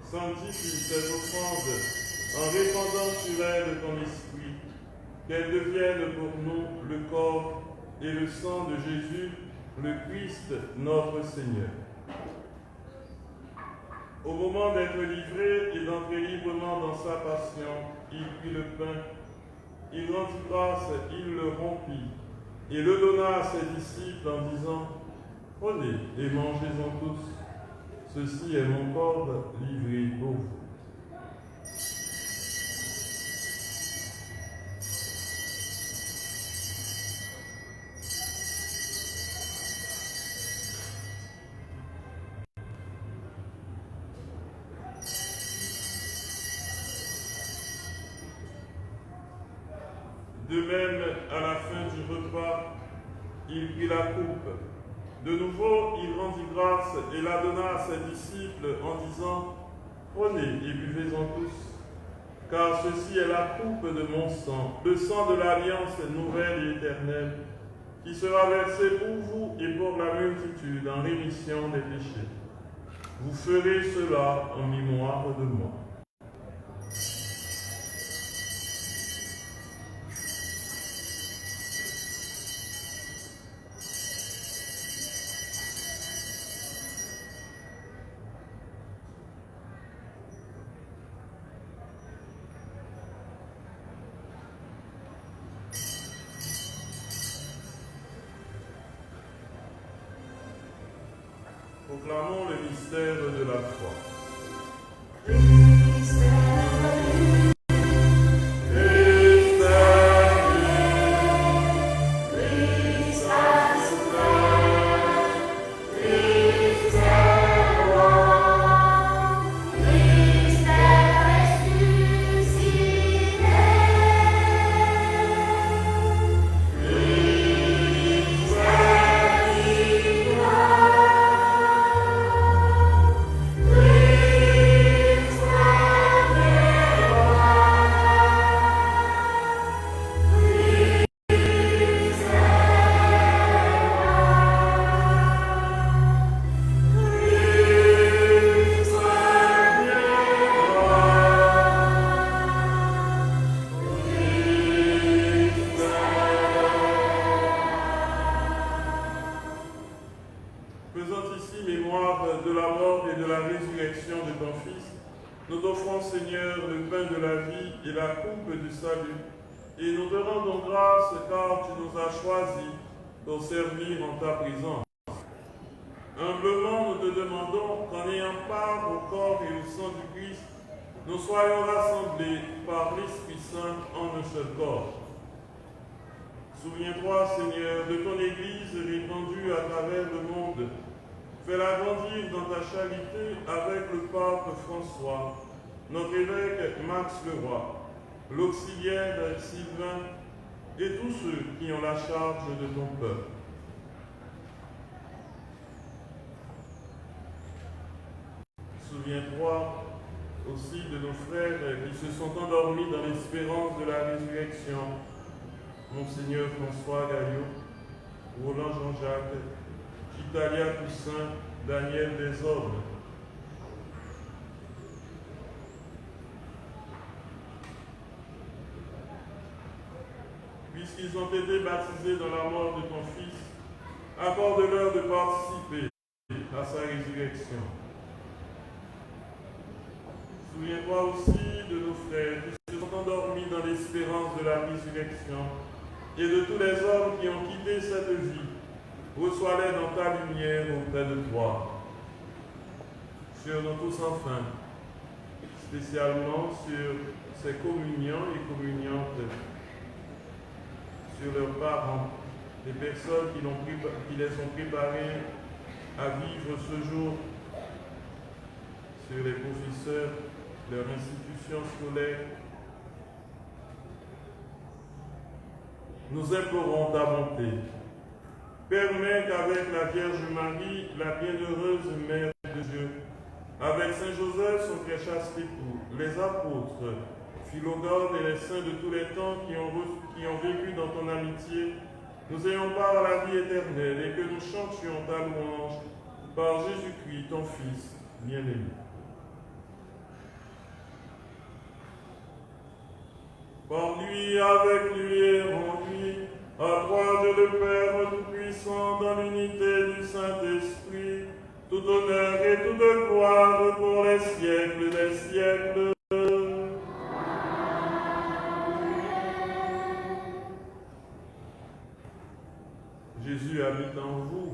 Sanctifie cette offrande en répandant sur elle ton esprit, qu'elle devienne pour nous le corps et le sang de Jésus, le Christ, notre Seigneur. Au moment d'être livré et d'entrer librement dans sa passion, il prit le pain, il rendit grâce, il le rompit, et le donna à ses disciples en disant, « Prenez et mangez-en tous, ceci est mon corps livré pour vous. » De même, à la fin du repas, il prit la coupe. De nouveau, il rendit grâce et la donna à ses disciples en disant, « Prenez et buvez-en tous, car ceci est la coupe de mon sang, le sang de l'alliance nouvelle et éternelle, qui sera versé pour vous et pour la multitude en rémission des péchés. Vous ferez cela en mémoire de moi. » Proclamons le mystère de la foi. Faisant ici mémoire de la mort et de la résurrection de ton Fils, nous t'offrons, Seigneur, le pain de la vie et la coupe du salut, et nous te rendons grâce car tu nous as choisis pour servir en ta présence. Humblement, nous te demandons qu'en ayant part au corps et au sang du Christ, nous soyons rassemblés par l'Esprit Saint en un seul corps. Souviens-toi, Seigneur, de ton Église répandue à travers le monde. Fais-la grandir dans ta charité avec le pape François, notre évêque Max Leroy, l'auxiliaire Sylvain et tous ceux qui ont la charge de ton peuple. Souviens-toi aussi de nos frères qui se sont endormis dans l'espérance de la résurrection. Monseigneur François Gaillot, Roland Jean-Jacques, Italia Toussaint, Daniel Desordres. Puisqu'ils ont été baptisés dans la mort de ton Fils, accorde-leur de participer à sa résurrection. Souviens-toi aussi de nos frères qui se sont endormis dans l'espérance de la résurrection et de tous les hommes qui ont quitté cette vie. Reçois-les dans ta lumière auprès de toi. Sur nous tous enfin, spécialement sur ces communiants et communiantes, sur leurs parents, les personnes qui les ont préparés à vivre ce jour, sur les professeurs, leurs institutions scolaires. Nous implorons ta bonté. Permets qu'avec la Vierge Marie, la bienheureuse Mère de Dieu, avec Saint Joseph, son très chaste époux, les apôtres, Philogone et les saints de tous les temps qui ont vécu dans ton amitié, nous ayons part à la vie éternelle et que nous chantions ta louange par Jésus-Christ, ton Fils bien-aimé. Par lui, avec lui et en lui, à toi Dieu le Père Tout-Puissant, dans l'unité du Saint-Esprit, tout honneur et toute gloire pour les siècles des siècles. Jésus habite en vous,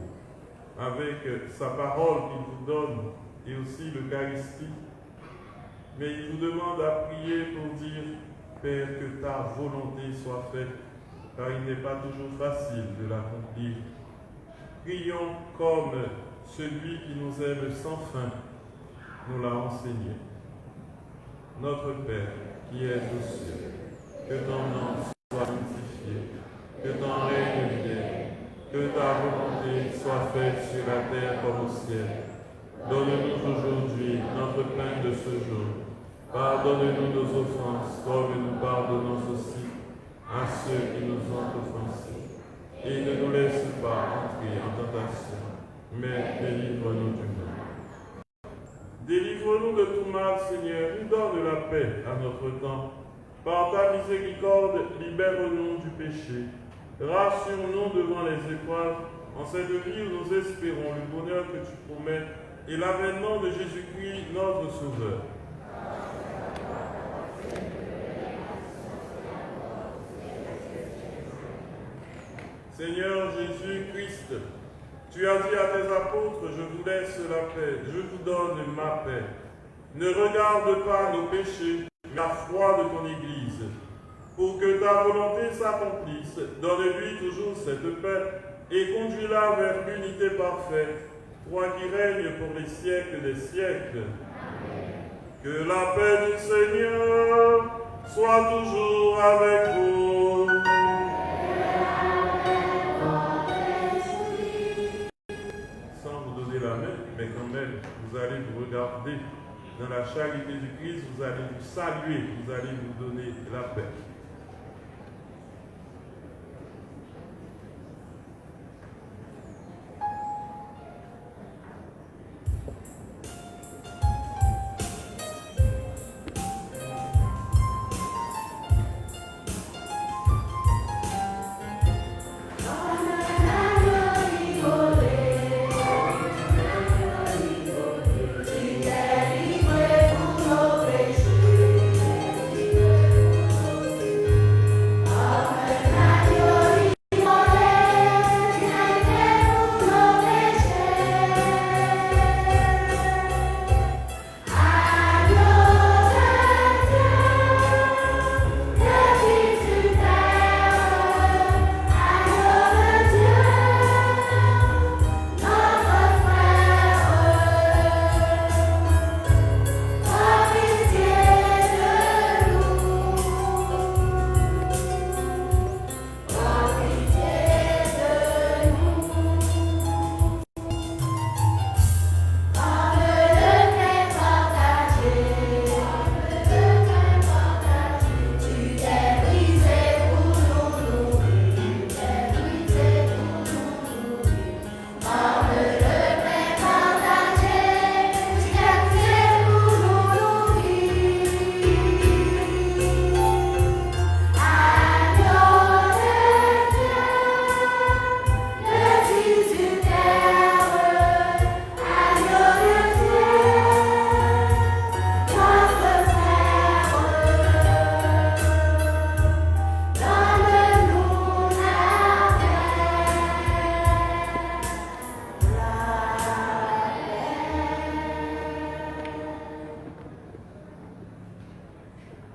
avec sa parole qu'il vous donne, et aussi l'Eucharistie. Mais il vous demande à prier pour dire: Père, que ta volonté soit faite, car il n'est pas toujours facile de l'accomplir. Prions comme celui qui nous aime sans fin nous l'a enseigné. Notre Père, qui es aux cieux, que ton nom soit sanctifié, que ton règne vienne, que ta volonté soit faite sur la terre comme au ciel. Donne-nous aujourd'hui notre pain de ce jour. Pardonne-nous nos offenses, comme nous pardonnons aussi à ceux qui nous ont offensés. Et ne nous laisse pas entrer en tentation, mais délivre-nous du mal. Délivre-nous de tout mal, Seigneur, et donne la paix à notre temps. Par ta miséricorde, libère-nous du péché. Rassure-nous devant les épreuves, en cette vie où nous espérons le bonheur que tu promets et l'avènement de Jésus-Christ, notre Sauveur. Seigneur Jésus-Christ, Tu as dit à tes apôtres, je vous laisse la paix, je vous donne ma paix. Ne regarde pas nos péchés, mais la foi de ton Église. Pour que ta volonté s'accomplisse, donne-lui toujours cette paix et conduis-la vers l'unité parfaite, toi qui règnes pour les siècles des siècles. Amen. Que la paix du Seigneur soit toujours avec vous. Sans vous donner la main, mais quand même, vous allez vous regarder dans la charité du Christ, vous allez vous saluer, vous allez vous donner la paix.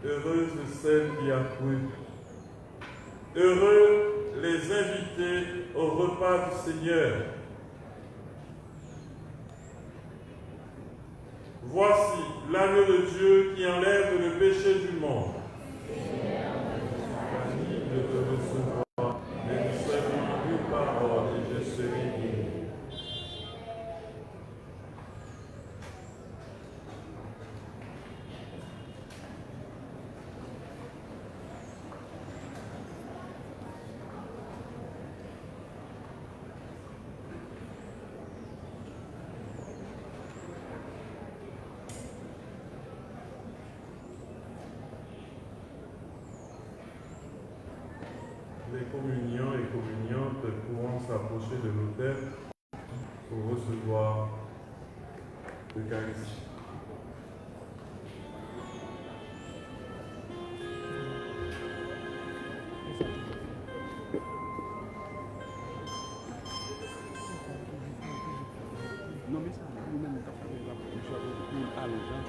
Heureuse celle qui a cru. Heureux les invités au repas du Seigneur. Voici l'agneau de Dieu qui enlève le péché du monde. Fanny de te recevoir, mais ne serait une parole et je serai guéri. Les communiants et communiantes pourront s'approcher de l'autel pour recevoir l'Eucharistie. Non, mais ça, nous-mêmes, nous avons fait la production à l'automne.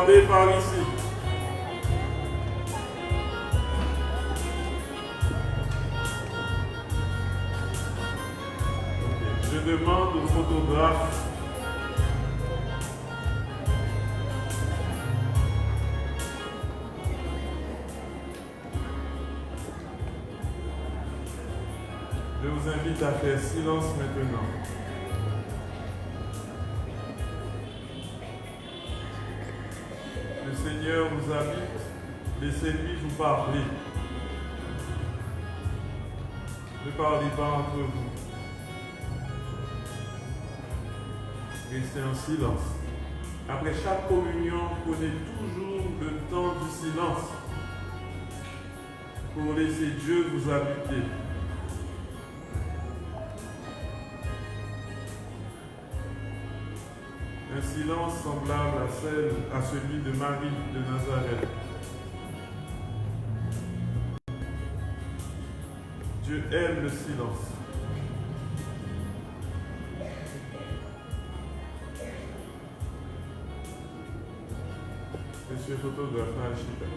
Attendez par ici. Ok. Je demande aux photographes je vous invite à faire silence maintenant. Le Seigneur vous habite, laissez-lui vous parler. Ne parlez pas entre vous. Restez en silence. Après chaque communion, prenez toujours le temps du silence pour laisser Dieu vous habiter. Un silence semblable à celui de Marie de Nazareth. Dieu aime le silence. Monsieur le photographe, s'il vous plaît.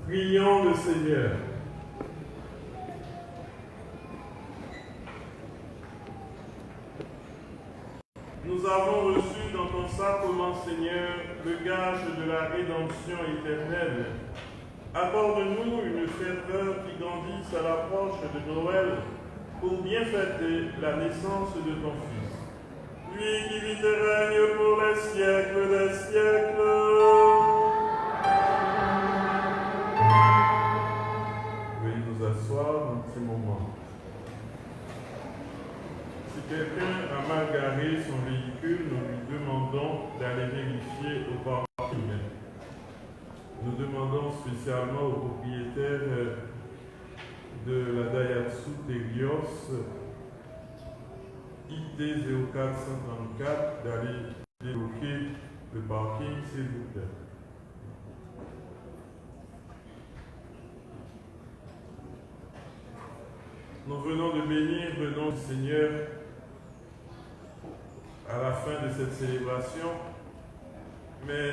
Prions le Seigneur. Nous avons reçu dans ton sacrement, Seigneur, le gage de la rédemption éternelle. Accorde-nous une ferveur qui grandisse à l'approche de Noël pour bien fêter la naissance de ton Fils. Lui qui vit et règne pour les siècles des siècles. Veuillez nous asseoir dans ce moment. Si quelqu'un a mal garé son véhicule, nous lui demandons d'aller vérifier au parking. Nous demandons spécialement au propriétaire de la Daihatsu Terios IT 0434 d'aller débloquer le parking, s'il vous plaît. Nous venons de bénir le nom du Seigneur à la fin de cette célébration, mais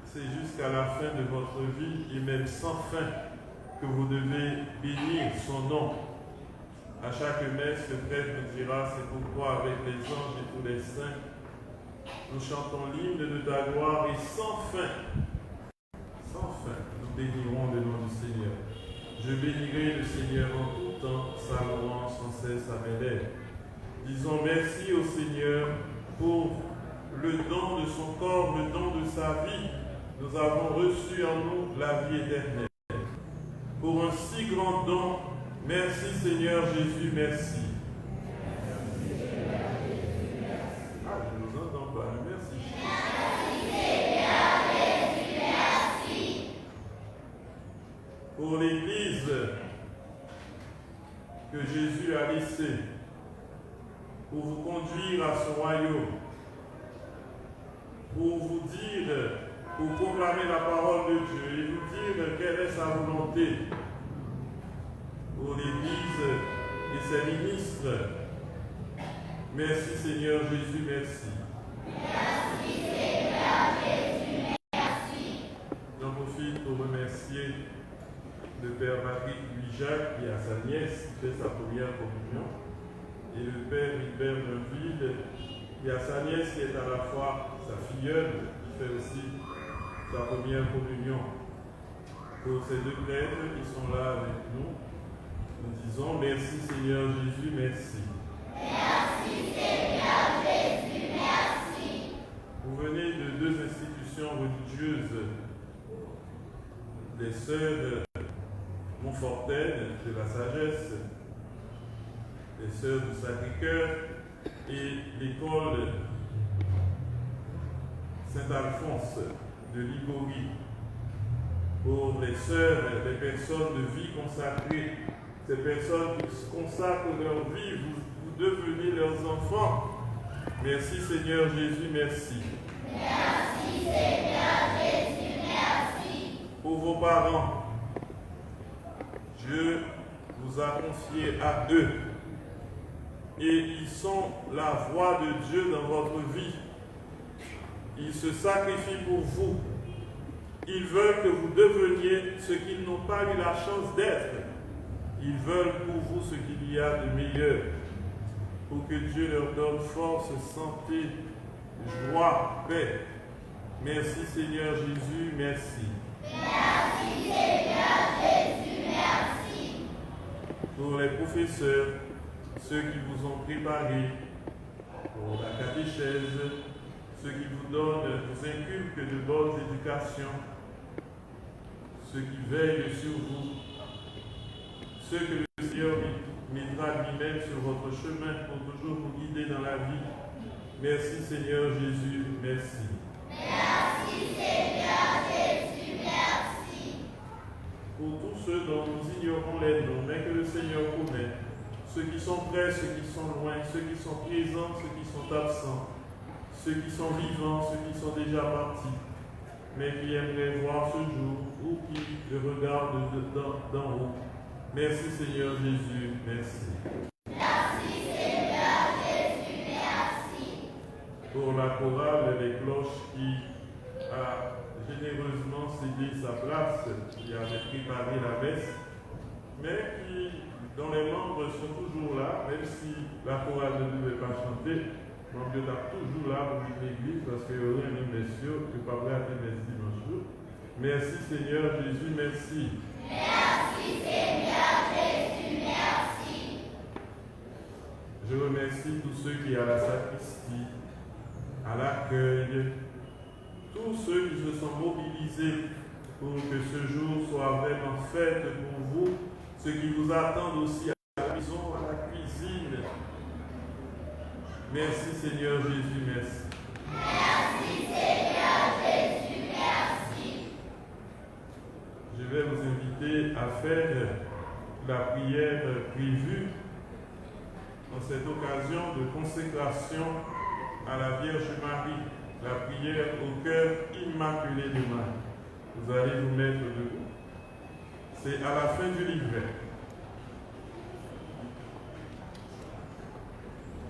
c'est jusqu'à la fin de votre vie et même sans fin que vous devez bénir son nom. À chaque messe, le prêtre nous dira, c'est pourquoi avec les anges et tous les saints, nous chantons l'hymne de ta gloire et sans fin, nous bénirons le nom du Seigneur. Je bénirai le Seigneur en tout temps, sa louange sans cesse à mes lèvres. Disons merci au Seigneur pour le don de son corps, le don de sa vie. Nous avons reçu en nous la vie éternelle. Pour un si grand don, merci Seigneur Jésus, merci. Ah, je ne vous entends pas, merci. Pour l'Église que Jésus a laissée, pour vous conduire à son royaume, pour vous dire, pour proclamer la parole de Dieu et vous dire quelle est sa volonté. Pour l'Église et ses ministres, merci Seigneur Jésus, merci. Merci Seigneur Jésus, merci. J'en profite pour remercier le Père Patrick Louis-Jacques qui a sa nièce qui fait sa première communion et le Père Hubert Neuville qui a sa nièce qui est à la fois sa filleule qui fait aussi sa première communion. Pour ces deux prêtres qui sont là avec nous, nous disons merci Seigneur Jésus, merci. Merci Seigneur Jésus, merci. Vous venez de deux institutions religieuses, les sœurs Montfortaine de la Sagesse, les sœurs du Sacré-Cœur et l'école Saint-Alphonse de Ligorie. Pour les sœurs, les personnes de vie consacrée, ces personnes qui consacrent leur vie, vous devenez leurs enfants. Merci Seigneur Jésus, merci. Merci Seigneur Jésus, merci. Pour vos parents, Dieu vous a confié à eux et ils sont la voix de Dieu dans votre vie. Ils se sacrifient pour vous. Ils veulent que vous deveniez ce qu'ils n'ont pas eu la chance d'être. Ils veulent pour vous ce qu'il y a de meilleur. Pour que Dieu leur donne force, santé, joie, paix. Merci Seigneur Jésus, merci. Merci Seigneur Jésus, merci. Pour les professeurs, ceux qui vous ont préparé pour la catéchèse, ceux qui vous donnent, vous inculquent de bonnes éducations, ceux qui veillent sur vous, ceux que le Seigneur mettra lui-même sur votre chemin pour toujours vous guider dans la vie. Merci Seigneur Jésus, merci. Merci Seigneur Jésus, merci. Pour tous ceux dont nous ignorons les noms, mais que le Seigneur connaît, ceux qui sont près, ceux qui sont loin, ceux qui sont présents, ceux qui sont absents, ceux qui sont vivants, ceux qui sont déjà partis, mais qui aimeraient voir ce jour ou qui le regardent d'en haut. Merci Seigneur Jésus, merci. Merci Seigneur Jésus, merci. Pour la chorale des cloches qui a généreusement cédé sa place, qui avait préparé la messe, mais qui, dont les membres sont toujours là, même si la chorale ne devait pas chanter, mon Dieu est toujours là pour l'église parce qu'il y aurait un messieurs que papa a fait messe dimanche jour. Merci Seigneur Jésus, merci. Merci Seigneur Jésus, merci. Je remercie tous ceux qui à la sacristie, à l'accueil, tous ceux qui se sont mobilisés pour que ce jour soit vraiment fête pour vous, ceux qui vous attendent aussi à la maison, à la cuisine. Merci Seigneur Jésus, merci. Merci Seigneur Jésus, merci. Je vais vous inviter à faire la prière prévue en cette occasion de consécration à la Vierge Marie, la prière au cœur immaculé de Marie. Vous allez vous mettre debout. C'est à la fin du livret.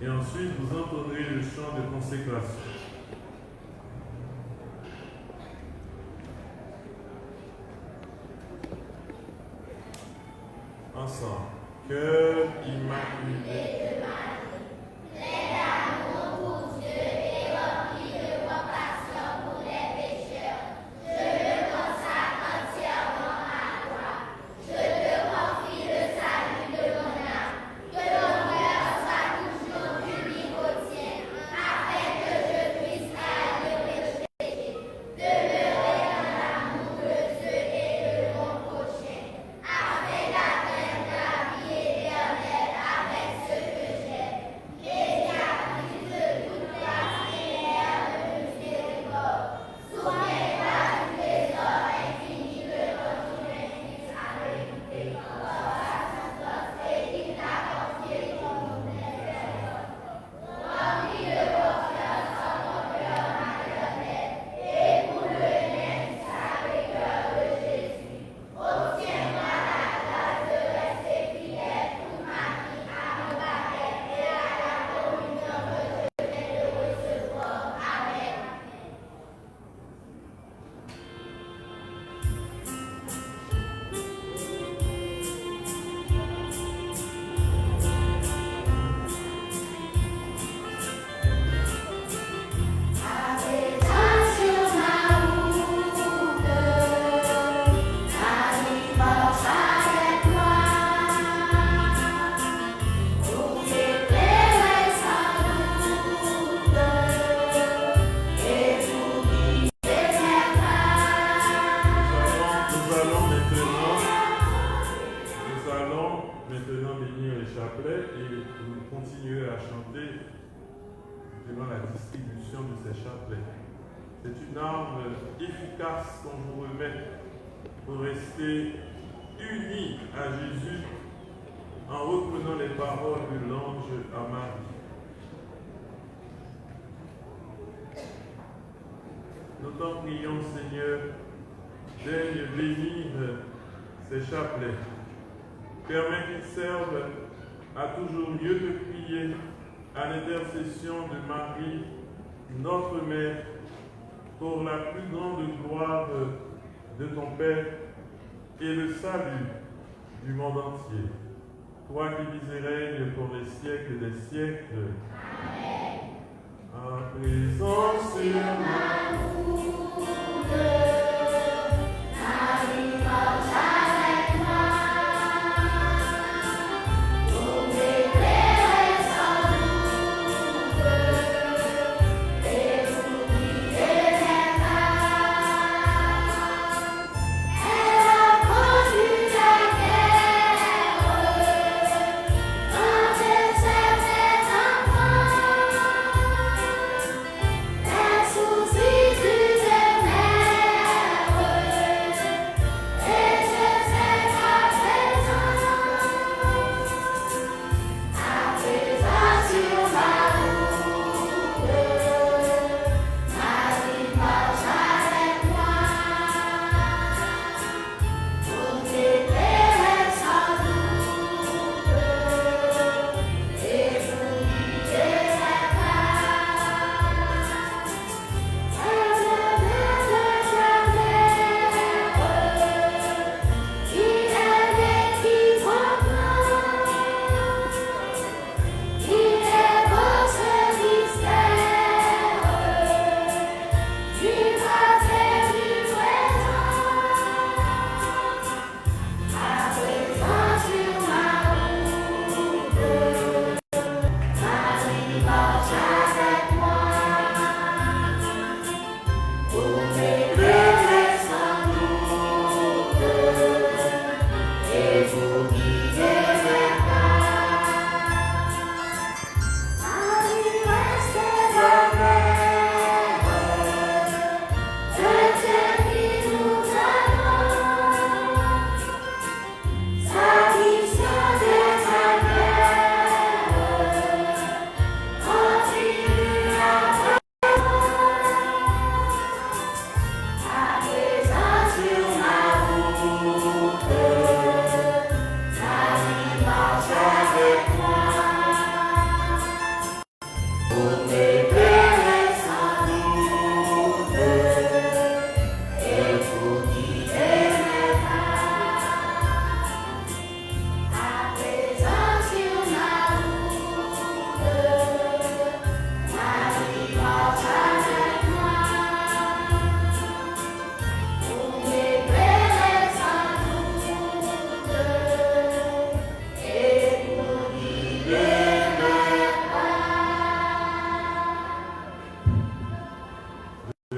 Et ensuite, vous entendrez le chant de consécration. Ensemble. Cœur immaculé de Marie, plein d'amour pour Dieu et rempli de compassion pour les pécheurs, je me consacre entièrement à toi. Je te confie le salut de mon âme, que ton cœur soit toujours public au tien, afin que je puisse aller pécher, demeurer dans l'amour de Dieu et de mon prochain, afin d'atteindre la vie éternelle avec ce que j'aime, médiatrice de toute grâce et de miséricorde, souviens-toi du trésor infini de ton Fils avec dans sa souffrance et qui t'a confié ton miséricorde. Remplis de confiance en ton cœur maternel et pour le lien du Sacré-Cœur de Jésus. Obtiens-moi la grâce de rester fidèle toute ma vie à mon baptême et à la communion que je viens de recevoir. Amen. Avec toi sur ma route, Marie marche avec moi. Pour m'éclairer sans doute et pour guider mes pas. Nous allons maintenant bénir les chapelets et nous continuer à chanter durant la distribution de ces chapelets. C'est une arme efficace qu'on vous remet pour rester unis à Jésus en reprenant les paroles de l'ange à Marie. Nous t'en prions, Seigneur, daigne bénir ces chapelets. Permets qu'ils servent à toujours mieux te prier à l'intercession de Marie, notre Mère, pour la plus grande gloire de ton Père et le salut du monde entier. Toi qui vis et règnes pour les siècles des siècles. Amen. À présent sur ma route, Marie marche avec moi. Pour m'éclairer sans doute et pour guider mes pas. Elle a conduit la guerre quand elle s'est fait enfant. Elle sous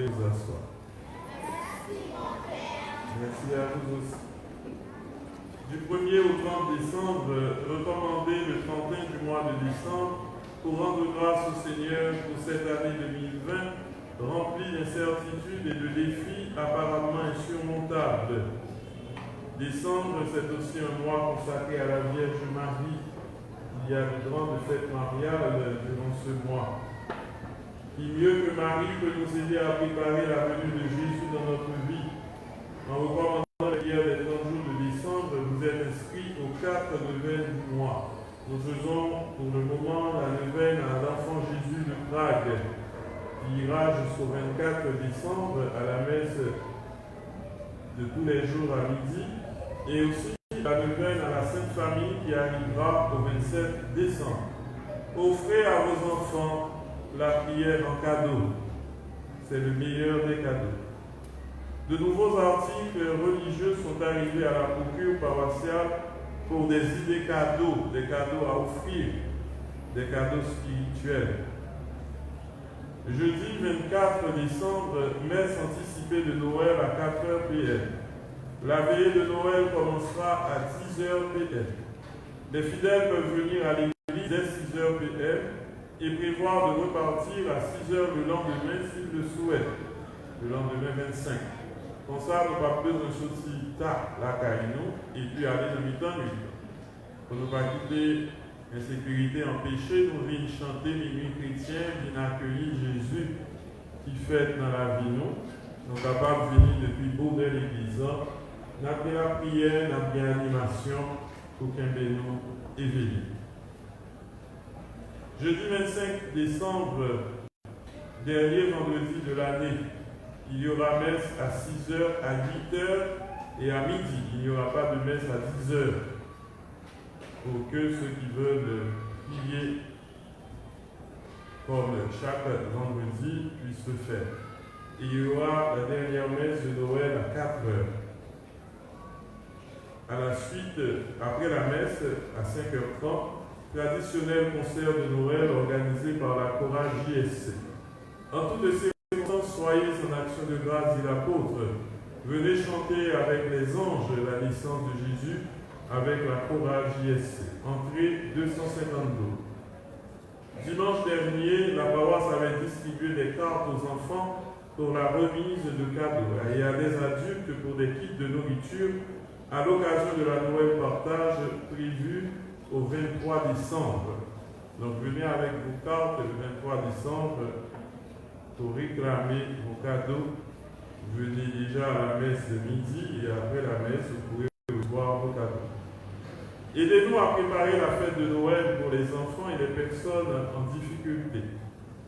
pouvez vous asseoir. Merci à vous aussi. Du 1er au 30 décembre, recommandez le 31 du mois de décembre pour rendre grâce au Seigneur pour cette année 2020, remplie d'incertitudes et de défis apparemment insurmontables. Décembre, c'est aussi un mois consacré à la Vierge Marie. Il y a de grandes fêtes mariales durant ce mois. Qui mieux que Marie peut nous aider à préparer la venue de Jésus dans notre vie. En recommandant la prière des 30 jours de décembre, vous êtes inscrits aux 4 neuvaines du mois. Nous faisons pour le moment la neuvaine à l'enfant Jésus de Prague, qui ira jusqu'au 24 décembre à la messe de tous les jours à midi, et aussi la neuvaine à la Sainte Famille qui arrivera au 27 décembre. Offrez à vos enfants la prière en cadeau. C'est le meilleur des cadeaux. De nouveaux articles religieux sont arrivés à la procure paroissiale pour des idées cadeaux, des cadeaux à offrir, des cadeaux spirituels. Jeudi 24 décembre, messe anticipée de Noël à 4h PM. La veillée de Noël commencera à 10h PM. Les fidèles peuvent venir à l'église dès 6h PM et prévoir de repartir à 6h le lendemain s'ils le souhaitent, le lendemain 25. Comme ça, nous ne pas besoin de sortir tard la caïnou et puis aller dans mi-temps nuit. Pour ne pas quitter l'insécurité en péché, nous venons chanter les nuits chrétiennes, venons accueillir Jésus qui fête dans la vie nous. Nous sommes capables de venir depuis beau de l'église. Nous avons bien la prière, nous avons bien l'animation pour qu'un nous éveillé. Jeudi 25 décembre, dernier vendredi de l'année, il y aura messe à 6h, à 8h et à midi. Il n'y aura pas de messe à 10h pour que ceux qui veulent prier comme chaque vendredi puissent le faire. Et il y aura la dernière messe de Noël à 4h. À la suite, après la messe, à 5h30, traditionnel concert de Noël organisé par la chorale JSC. En toutes les circonstances, soyez en action de grâce, dit l'apôtre. Venez chanter avec les anges la naissance de Jésus avec la chorale JSC. Entrée 252. Dimanche dernier, la paroisse avait distribué des cartes aux enfants pour la remise de cadeaux et à des adultes pour des kits de nourriture à l'occasion de la Noël partage prévue au 23 décembre. Donc venez avec vos cartes le 23 décembre pour réclamer vos cadeaux. Venez déjà à la messe de midi et après la messe, vous pourrez recevoir vos cadeaux. Aidez-nous à préparer la fête de Noël pour les enfants et les personnes en difficulté.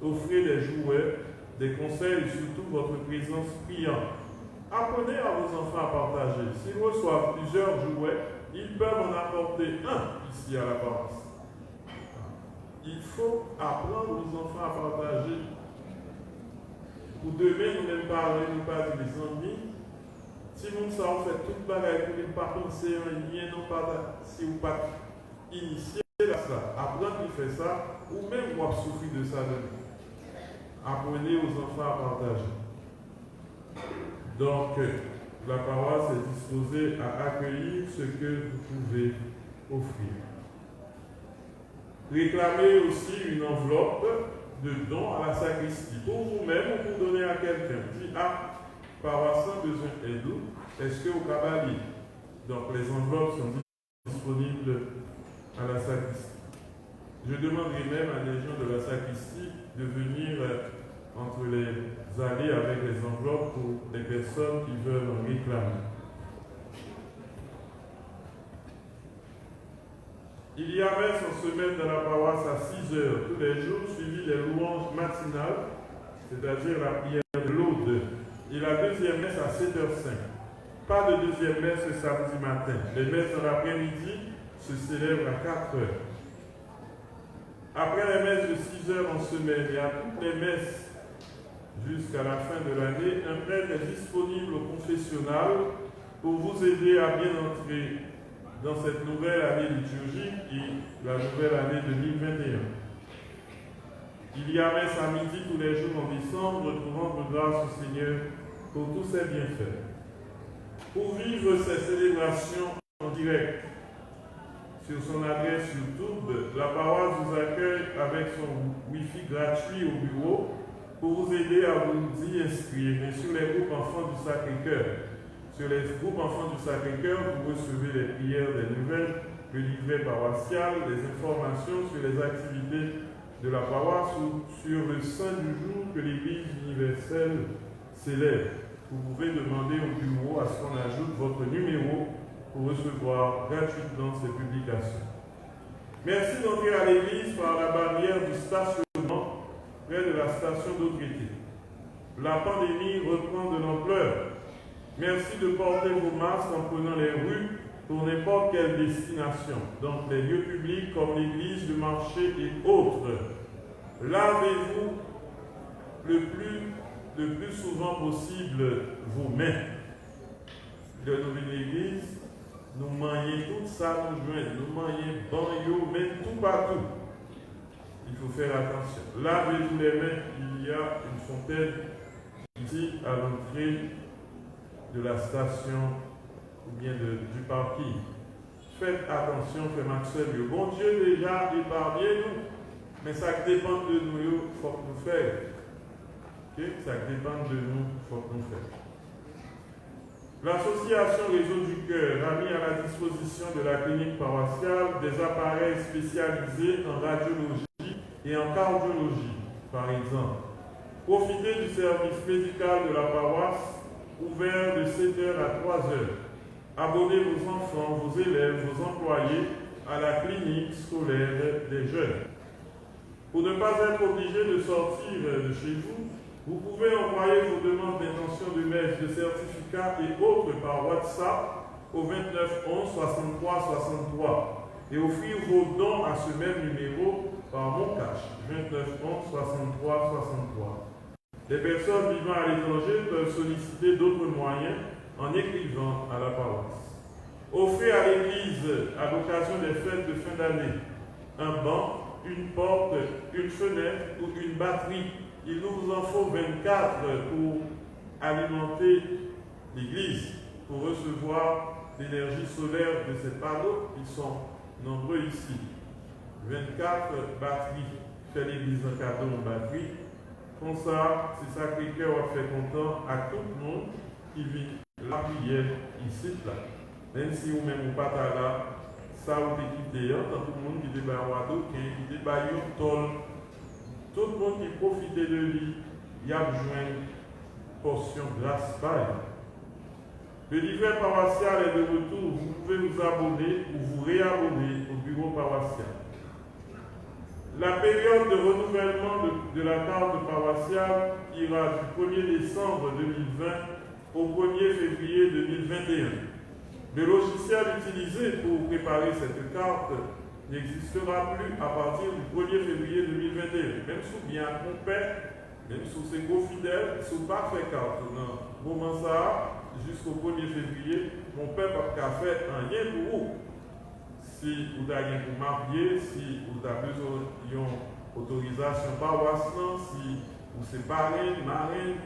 Offrez des jouets, des conseils et surtout votre présence priante. Apprenez à vos enfants à partager. S'ils reçoivent plusieurs jouets, ils peuvent en apporter un ici à la paroisse. Il faut apprendre aux enfants à partager. Pour demain, nous n'aimons pas parler, nous pas dire les amis. Si nous savons faire toute bagaille pour ne pas penser un lien, non pas si vous pas initié à ça, apprendre à faire ça, ou même vous souffrir de ça demain. Apprenez aux enfants à partager. Donc, la paroisse est disposée à accueillir ce que vous pouvez offrir. Réclamez aussi une enveloppe de dons à la sacristie, pour vous-même ou pour donner à quelqu'un. Dit, paroisse a besoin d'aide, est-ce que vous travaillez? Donc, les enveloppes sont disponibles à la sacristie. Je demanderai même à des gens de la sacristie de venir entre les allées avec les enveloppes pour les personnes qui veulent en réclamer. Il y a messe en semaine dans la paroisse à 6h tous les jours, suivi des louanges matinales, c'est-à-dire la prière de l'aude, et la deuxième messe à 7h05. Pas de deuxième messe le samedi matin. Les messes dans l'après-midi se célèbrent à 4h. Après les messes de 6h en semaine et à toutes les messes jusqu'à la fin de l'année, un prêtre est disponible au confessionnal pour vous aider à bien entrer dans cette nouvelle année liturgique et la nouvelle année 2021. Il y a messe à midi tous les jours en décembre pour rendre grâce au Seigneur pour tous ses bienfaits. Pour vivre ces célébrations en direct sur son adresse YouTube, la paroisse vous accueille avec son Wi-Fi gratuit au bureau pour vous aider à vous y inscrire. Et sur les groupes enfants du Sacré-Cœur, sur les groupes enfants du Sacré-Cœur, vous recevez les prières, des nouvelles, le livret paroissial, des informations sur les activités de la paroisse ou sur le saint du jour que l'Église universelle célèbre. Vous pouvez demander au bureau à ce qu'on ajoute votre numéro pour recevoir gratuitement ces publications. Merci d'entrer à l'église par la barrière du stationnement près de la station d'Autrité. La pandémie reprend de l'ampleur. Merci de porter vos masques en prenant les rues pour n'importe quelle destination, donc les lieux publics comme l'église, le marché et autres. Lavez-vous le plus souvent possible vos mains. De nous l'église, nous manions tout ça, nous joignons, nous manions banyo, mais tout partout. Il faut faire attention. Lavez-vous les mains, il y a une fontaine ici à l'entrée de la station ou bien du parking. Faites attention, frère Maxwell. Le bon Dieu déjà épargné nous, mais ça dépend de nous, il faut que nous fassions. Okay? Ça dépend de nous, il faut que nous fassions. L'association Réseau du Cœur a mis à la disposition de la clinique paroissiale des appareils spécialisés en radiologie et en cardiologie, par exemple. Profitez du service médical de la paroisse, ouvert de 7h à 3h. Abonnez vos enfants, vos élèves, vos employés à la clinique scolaire des jeunes. Pour ne pas être obligé de sortir de chez vous, vous pouvez envoyer vos demandes d'intention de messe, de certificats et autres par WhatsApp au 29 11 63 63 et offrir vos dons à ce même numéro par mon cash 29 11 63 63. Les personnes vivant à l'étranger peuvent solliciter d'autres moyens en écrivant à la paroisse. Offrez à l'église, à l'occasion des fêtes de fin d'année, un banc, une porte, une fenêtre ou une batterie. Il nous en faut 24 pour alimenter l'église, pour recevoir l'énergie solaire de ces panneaux qui sont nombreux ici. 24 batteries. Fait l'église un cadeau en batterie. Comme ça, c'est Sacré-Cœur a fait content à tout le monde qui vit la prière ici, là. Même si vous-même vous pas là, ça vous quitté, tant tout le monde qui débat à Wado, qui débat à Tol. Tout le monde qui profitait de lui, il y a besoin d'une portion grâce paille. Le livret paroissial est de retour. Vous pouvez vous abonner ou vous réabonner au bureau paroissial. La période de renouvellement de la carte paroissiale ira du 1er décembre 2020 au 1er février 2021. Le logiciel utilisé pour préparer cette carte n'existera plus à partir du 1er février 2021. Même sous bien mon père, même sous ses gros fidèles, sous pas fait carte. Non, moment ça, jusqu'au 1er février, mon père n'a pas fait rien pour vous. Si vous avez rien pour marier, si vous avez besoin d'une autorisation paroissiale, si vous séparez, marine,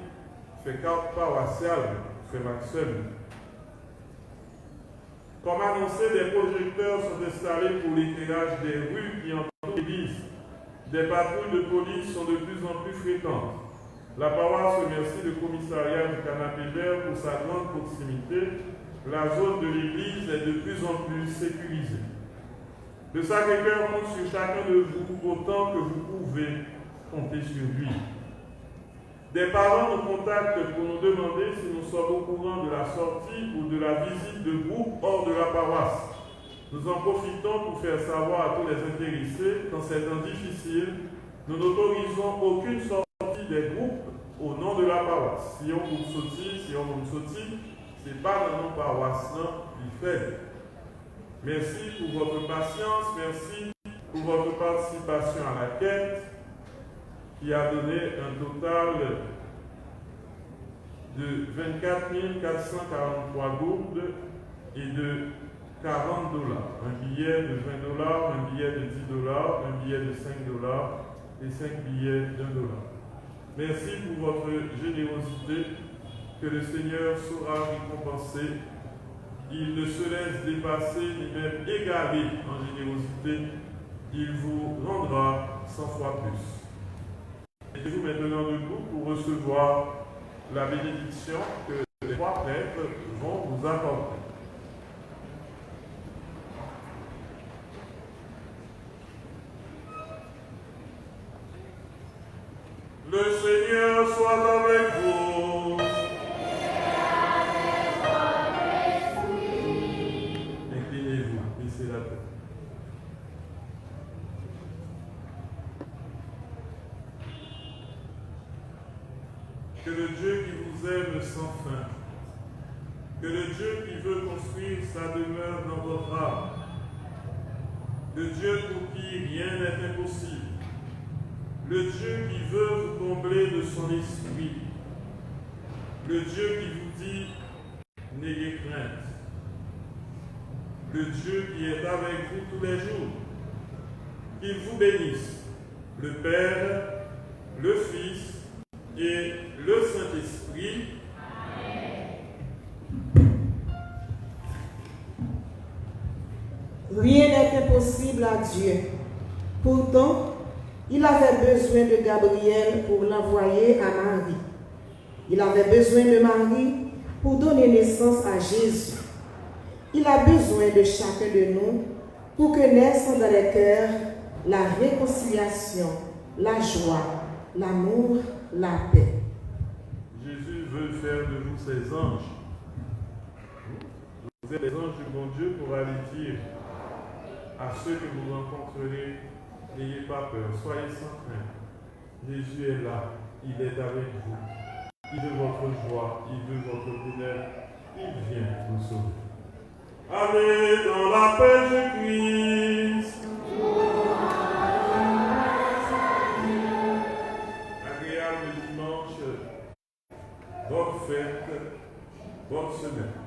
fait carte paroissiale, frère Maxwell. Comme annoncé, des projecteurs sont installés pour l'éclairage des rues qui entourent l'église. Des patrouilles de police sont de plus en plus fréquentes. La paroisse remercie le commissariat du Canapé Vert pour sa grande proximité. La zone de l'église est de plus en plus sécurisée. Le Sacré-Cœur compte sur chacun de vous autant que vous pouvez compter sur lui. Des parents nous contactent pour nous demander si nous sommes au courant de la sortie ou de la visite de groupe hors de la paroisse. Nous en profitons pour faire savoir à tous les intéressés qu'en ces temps difficiles, nous n'autorisons aucune sortie des groupes au nom de la paroisse. Si on vous sortit, ce n'est pas dans nos paroisses, non, il fait. Merci pour votre patience, merci pour votre participation à la quête qui a donné un total de 24 443 gourdes et de $40. Un billet de $20, un billet de $10, un billet de $5 et 5 billets d'$1. Merci pour votre générosité que le Seigneur saura récompenser. Il ne se laisse dépasser ni même égaler en générosité. Il vous rendra 100 fois plus. Mettez-vous maintenant debout pour recevoir la bénédiction que les 3 prêtres vont vous accorder. Le Seigneur soit avec vous. Inclinez-vous, baissez la tête. Que le Dieu qui vous aime sans fin, que le Dieu qui veut construire sa demeure dans votre âme, le Dieu pour qui rien n'est impossible, le Dieu qui veut vous combler de son esprit, le Dieu qui vous dit « n'ayez crainte », le Dieu qui est avec vous tous les jours, qu'il vous bénisse, le Père, le Fils et le Saint-Esprit. Rien n'est impossible à Dieu. Pourtant, il avait besoin de Gabriel pour l'envoyer à Marie. Il avait besoin de Marie pour donner naissance à Jésus. Il a besoin de chacun de nous pour que naisse dans les cœurs la réconciliation, la joie, l'amour, la paix. Jésus veut faire de vous ses anges. Vous êtes les anges du bon Dieu pour aller dire à ceux que vous rencontrerez, n'ayez pas peur, soyez sans crainte. Jésus est là, il est avec vous. Il veut votre joie, il veut votre bonheur, il vient vous sauver. Allez dans la paix de Christ. Agréable dimanche, bonne fête, bonne semaine.